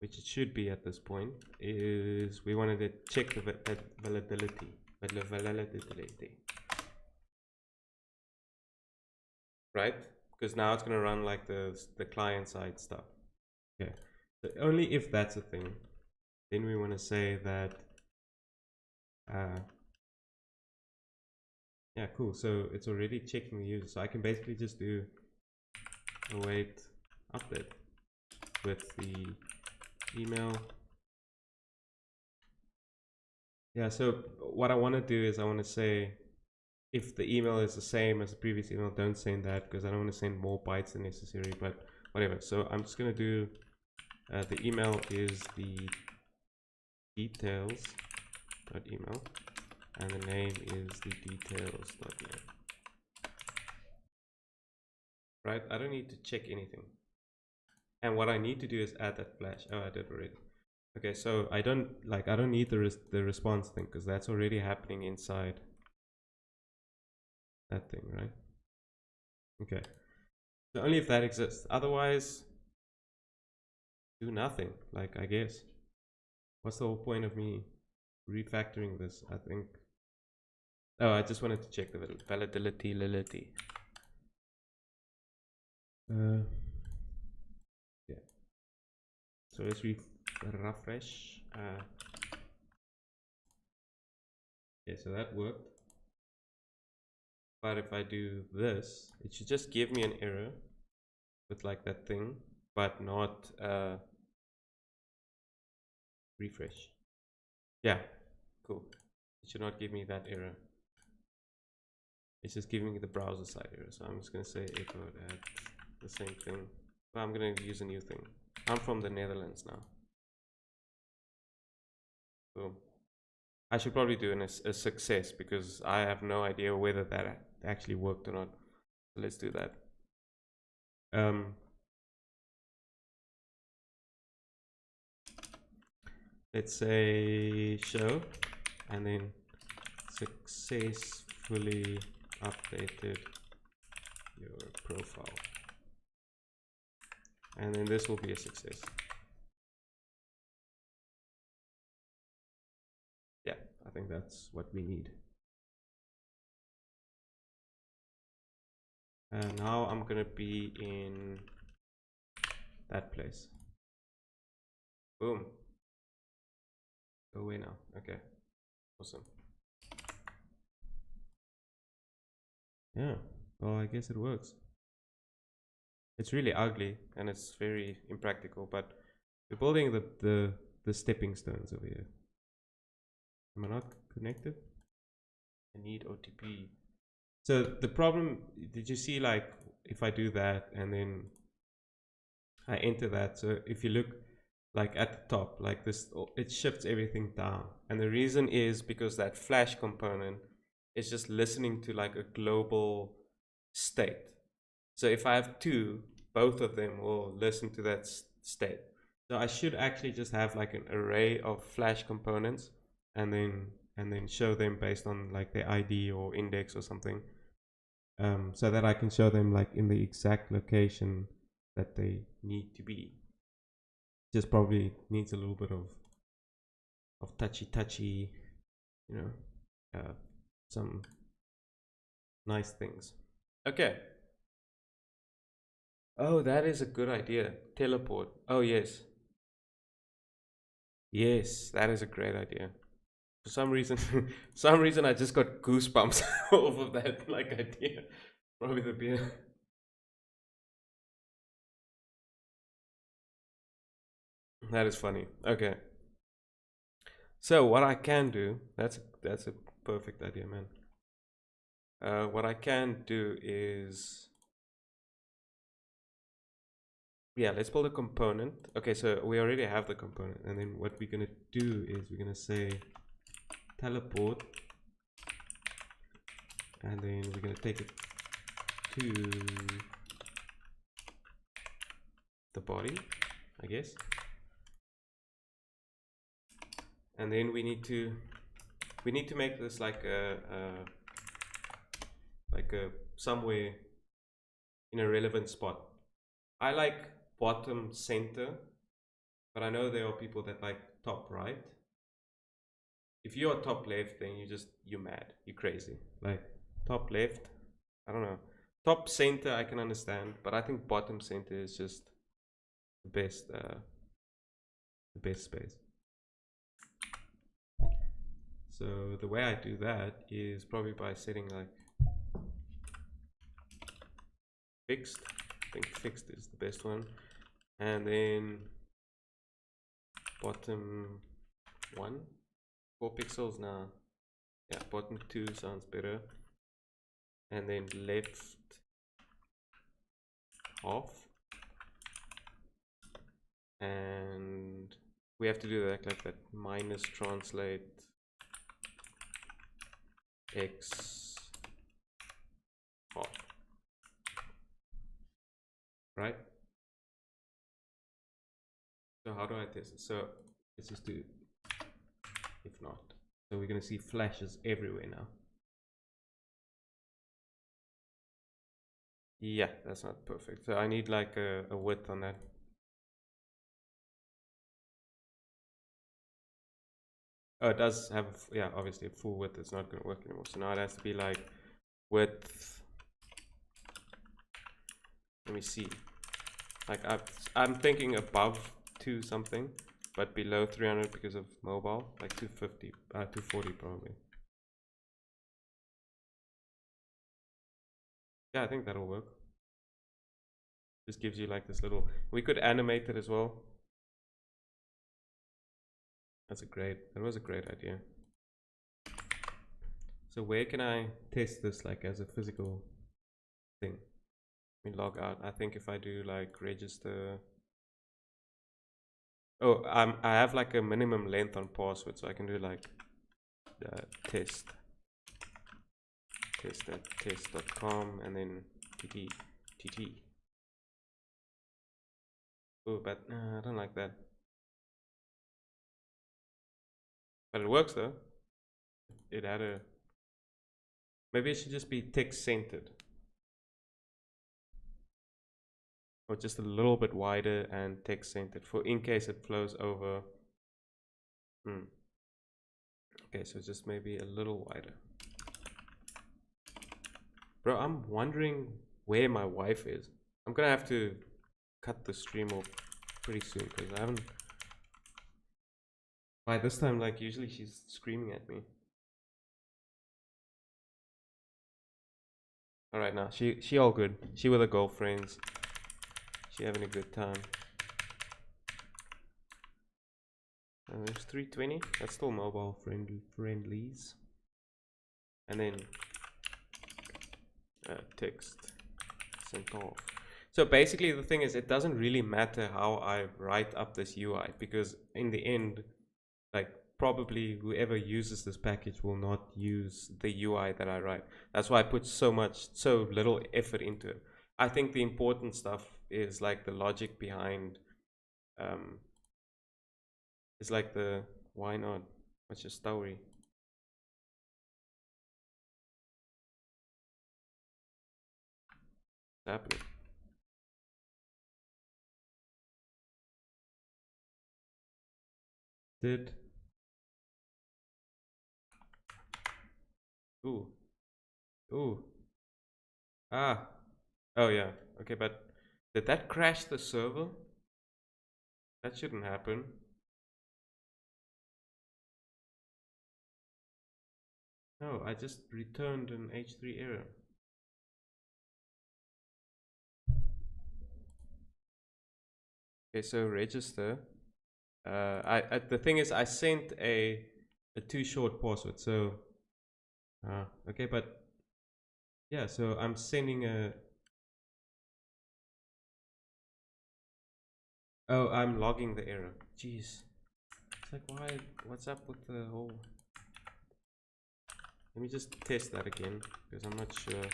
which it should be at this point, is we wanted to check the validity. Right? Because now it's going to run like the client side stuff. Okay. So only if that's a thing, then we want to say that Yeah, cool. So it's already checking the user. So I can basically just do await update with the email. Yeah, so what I want to do is I want to say if the email is the same as the previous email, don't send that because I don't want to send more bytes than necessary, but whatever. So I'm just going to do the email is the details.email and the name is the details.name. Right? I don't need to check anything. And what I need to do is add that flash. Oh, I did already. Okay, so I don't need the response thing because that's already happening inside that thing, right? Okay. So only if that exists. Otherwise, do nothing. Like, I guess. What's the whole point of me refactoring this? I think. Oh, I just wanted to check the validity. Yeah. So let's refresh. Yeah, so that worked. But if I do this, it should just give me an error with like that thing, but not refresh. Yeah, cool. It should not give me that error. It's just giving me the browser side error. So I'm just going to say echo add the same thing. But I'm going to use a new thing. I'm from the Netherlands now. So I should probably do a success because I have no idea whether that actually worked or not. So let's do that. Let's say show and then successfully updated your profile, and then this will be a success. Yeah, I think that's what we need. And now I'm gonna be in that place. Boom. Go away now. Okay, awesome. Yeah, well, I guess it works. It's really ugly and it's very impractical, but we're building the stepping stones over here. Am I not connected? I need OTP. So the problem, did you see, like, if I do that and then I enter that, so if you look like at the top, like this, it shifts everything down. And the reason is because that flash component is just listening to like a global state. So if I have two, both of them will listen to that state. So I should actually just have like an array of flash components and then show them based on like their ID or index or something, so that I can show them like in the exact location that they need to be. Just probably needs a little bit of touchy, you know, some nice things. Okay. Oh, that is a good idea. Teleport. Oh, yes. Yes, that is a great idea. For some reason, I just got goosebumps off of that like idea. Probably the beer. That is funny. Okay. So what I can do, that's a perfect idea, man. What I can do is, yeah, let's build a component. Okay, so we already have the component, and then what we're gonna do is we're gonna say teleport, and then we're gonna take it to the body, I guess. And then we need to make this like a somewhere in a relevant spot. I like bottom center, but I know there are people that like top right. If you're top left, then you're mad, you're crazy. Like top left, I don't know. Top center I can understand, but I think bottom center is just the best space. So the way I do that is probably by setting like fixed. I think fixed is the best one. And then bottom 1, 4 pixels now. Yeah, bottom 2 sounds better. And then left half. And we have to do that like that, minus translate x half. Right? So how do I test it? So let's just do if not. So we're going to see flashes everywhere now. Yeah, that's not perfect. So I need like a width on that. Oh, it does have, yeah, obviously a full width. It's not going to work anymore. So now it has to be like width. Let me see. Like I'm thinking above 2 something, but below 300 because of mobile, like 250, 240 probably. Yeah, I think that'll work. Just gives you like this little, we could animate it as well. That was a great idea. So where can I test this like as a physical thing? Let me log out. I think if I do like register. Oh, I have like a minimum length on password, so I can do like test at test.com and then tt. Oh, but I don't like that. But it works though. It had a. Maybe it should just be text centered. Or just a little bit wider and text centered for in case it flows over. Okay, so just maybe a little wider. Bro, I'm wondering where my wife is. I'm gonna have to cut the stream off pretty soon because I haven't. By this time, like usually she's screaming at me. All right, now she all good. She with her girlfriends. She having a good time. There's 320. That's still mobile friendlies. And then text sent off. So basically the thing is, it doesn't really matter how I write up this UI, because in the end, like probably whoever uses this package will not use the UI that I write. That's why I put so little effort into it. I think the important stuff is like the logic behind, it's like the why not? What's your story? What's happening? Did ooh ooh ah oh yeah, okay, but did that crash the server? That shouldn't happen. No, I just returned an H3 error. Okay, so register. The thing is, I sent a too short password. So okay, but yeah, so I'm sending a. Oh, I'm logging the error. Jeez, it's like why? What's up with the whole? Let me just test that again because I'm not sure.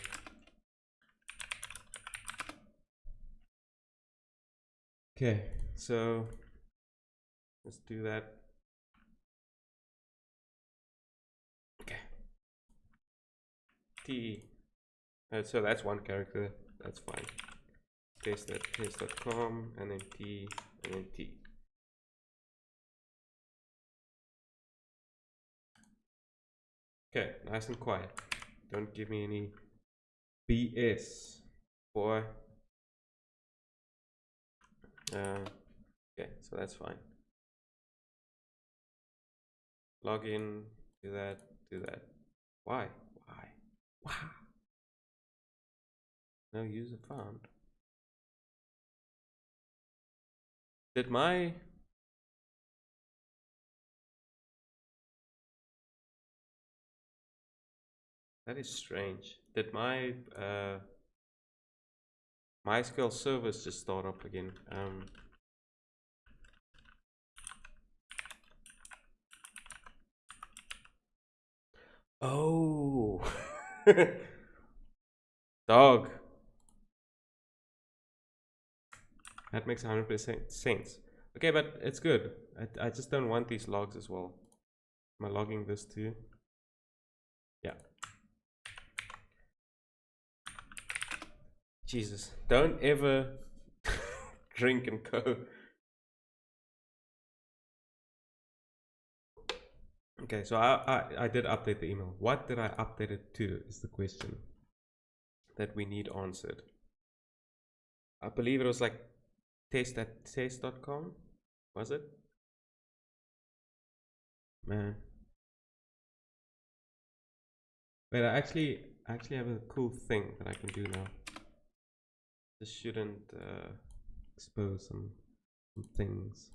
Okay, so let's do that. Okay. T. So that's one character. That's fine. Test at test.com and then T and then T. Okay, nice and quiet. Don't give me any BS, boy. Okay, so that's fine. Log in, do that, do that. Why? Why? Wow. No user found. Did my... That is strange. Did my MySQL service just start up again? Oh, dog. That makes 100% sense. Okay, but it's good. I just don't want these logs as well. Am I logging this too? Yeah. Jesus, don't ever drink and go. Okay, so I did update the email. What did I update it to is the question that we need answered. I believe it was like test@test.com, was it? Man. Wait, I actually have a cool thing that I can do now. This shouldn't expose some things.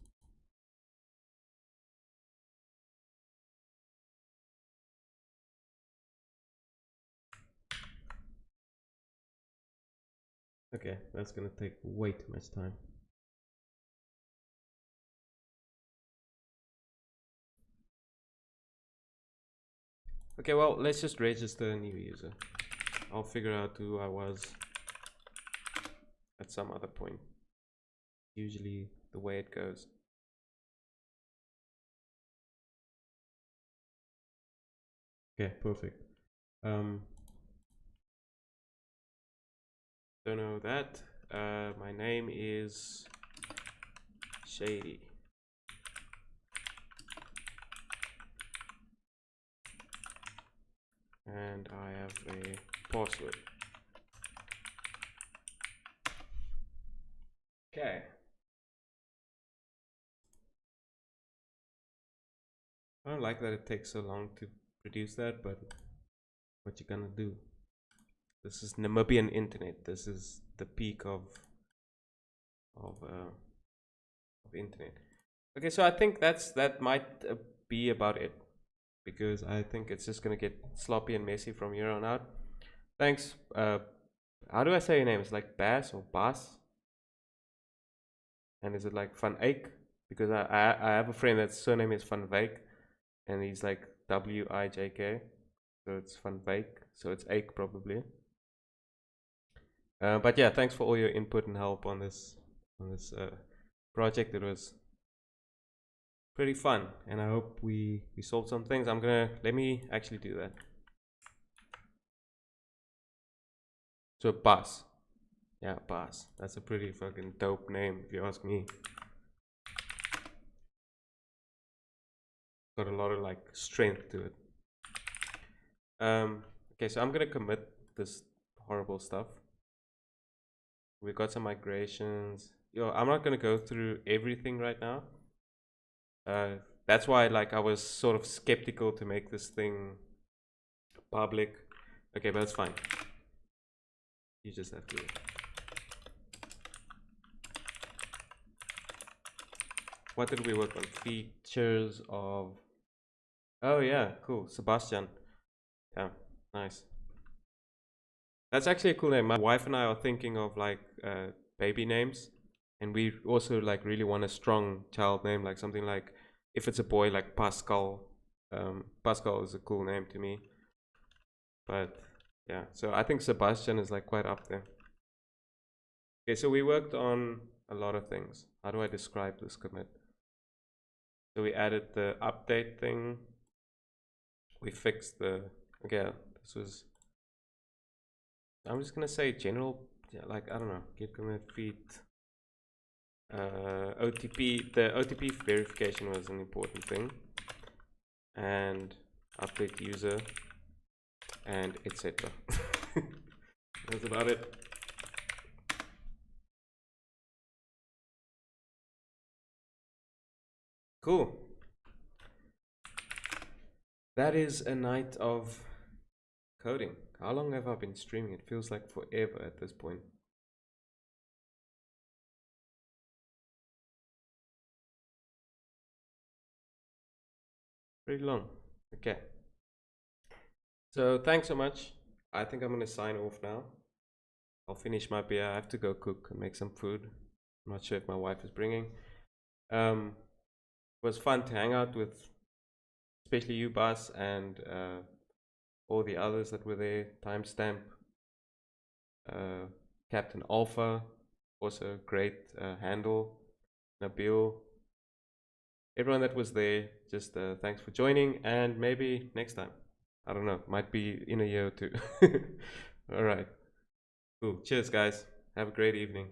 Okay, that's gonna take way too much time. Okay, well, let's just register a new user. I'll figure out who I was at some other point. Usually the way it goes. Okay, perfect. Don't know that. My name is Shady. And I have a password. Okay. I don't like that it takes so long to produce that, but what you gonna do? This is Namibian internet. This is the peak of internet. Okay, so I think that might be about it, because I think it's just gonna get sloppy and messy from here on out. Thanks. How do I say your name? It's like Bas or Bas? And is it like Van Eyck? Because I have a friend that's surname is Van Wyk, and he's like WIJK, so it's Van Wyk, so it's Eyck probably. But yeah, thanks for all your input and help on this project. It was pretty fun, and I hope we solved some things. Let me actually do that. So Bas. Yeah, Bas. That's a pretty fucking dope name if you ask me. Got a lot of like strength to it. Okay, so I'm gonna commit this horrible stuff. We got some migrations. Yo, I'm not gonna go through everything right now. That's why like I was sort of skeptical to make this thing public. Okay, but that's fine. You just have to. What did we work on? Features of. Oh yeah, cool. Sebastian. Yeah, nice. That's actually a cool name. My wife and I are thinking of like baby names, and we also like really want a strong child name, like something like, if it's a boy, like Pascal. Pascal is a cool name to me. But yeah, so I think Sebastian is like quite up there. Okay, so we worked on a lot of things. How do I describe this commit? So we added the update thing. We fixed the, okay, this was, I'm just gonna say general, yeah, like I don't know, git commit feed, OTP. The OTP verification was an important thing, and update user, and etc. That's about it. Cool. That is a night of coding. How long have I been streaming? It feels like forever at this point. Pretty long. Okay. So thanks so much. I think I'm gonna sign off now. I'll finish my beer. I have to go cook and make some food. I'm not sure if my wife is bringing. It was fun to hang out with, especially you, Bas, and all the others that were there. Timestamp, Captain Alpha, also great handle. Nabil, everyone that was there, just thanks for joining, and maybe next time. I don't know, might be in a year or two. All right, cool. Cheers, guys. Have a great evening.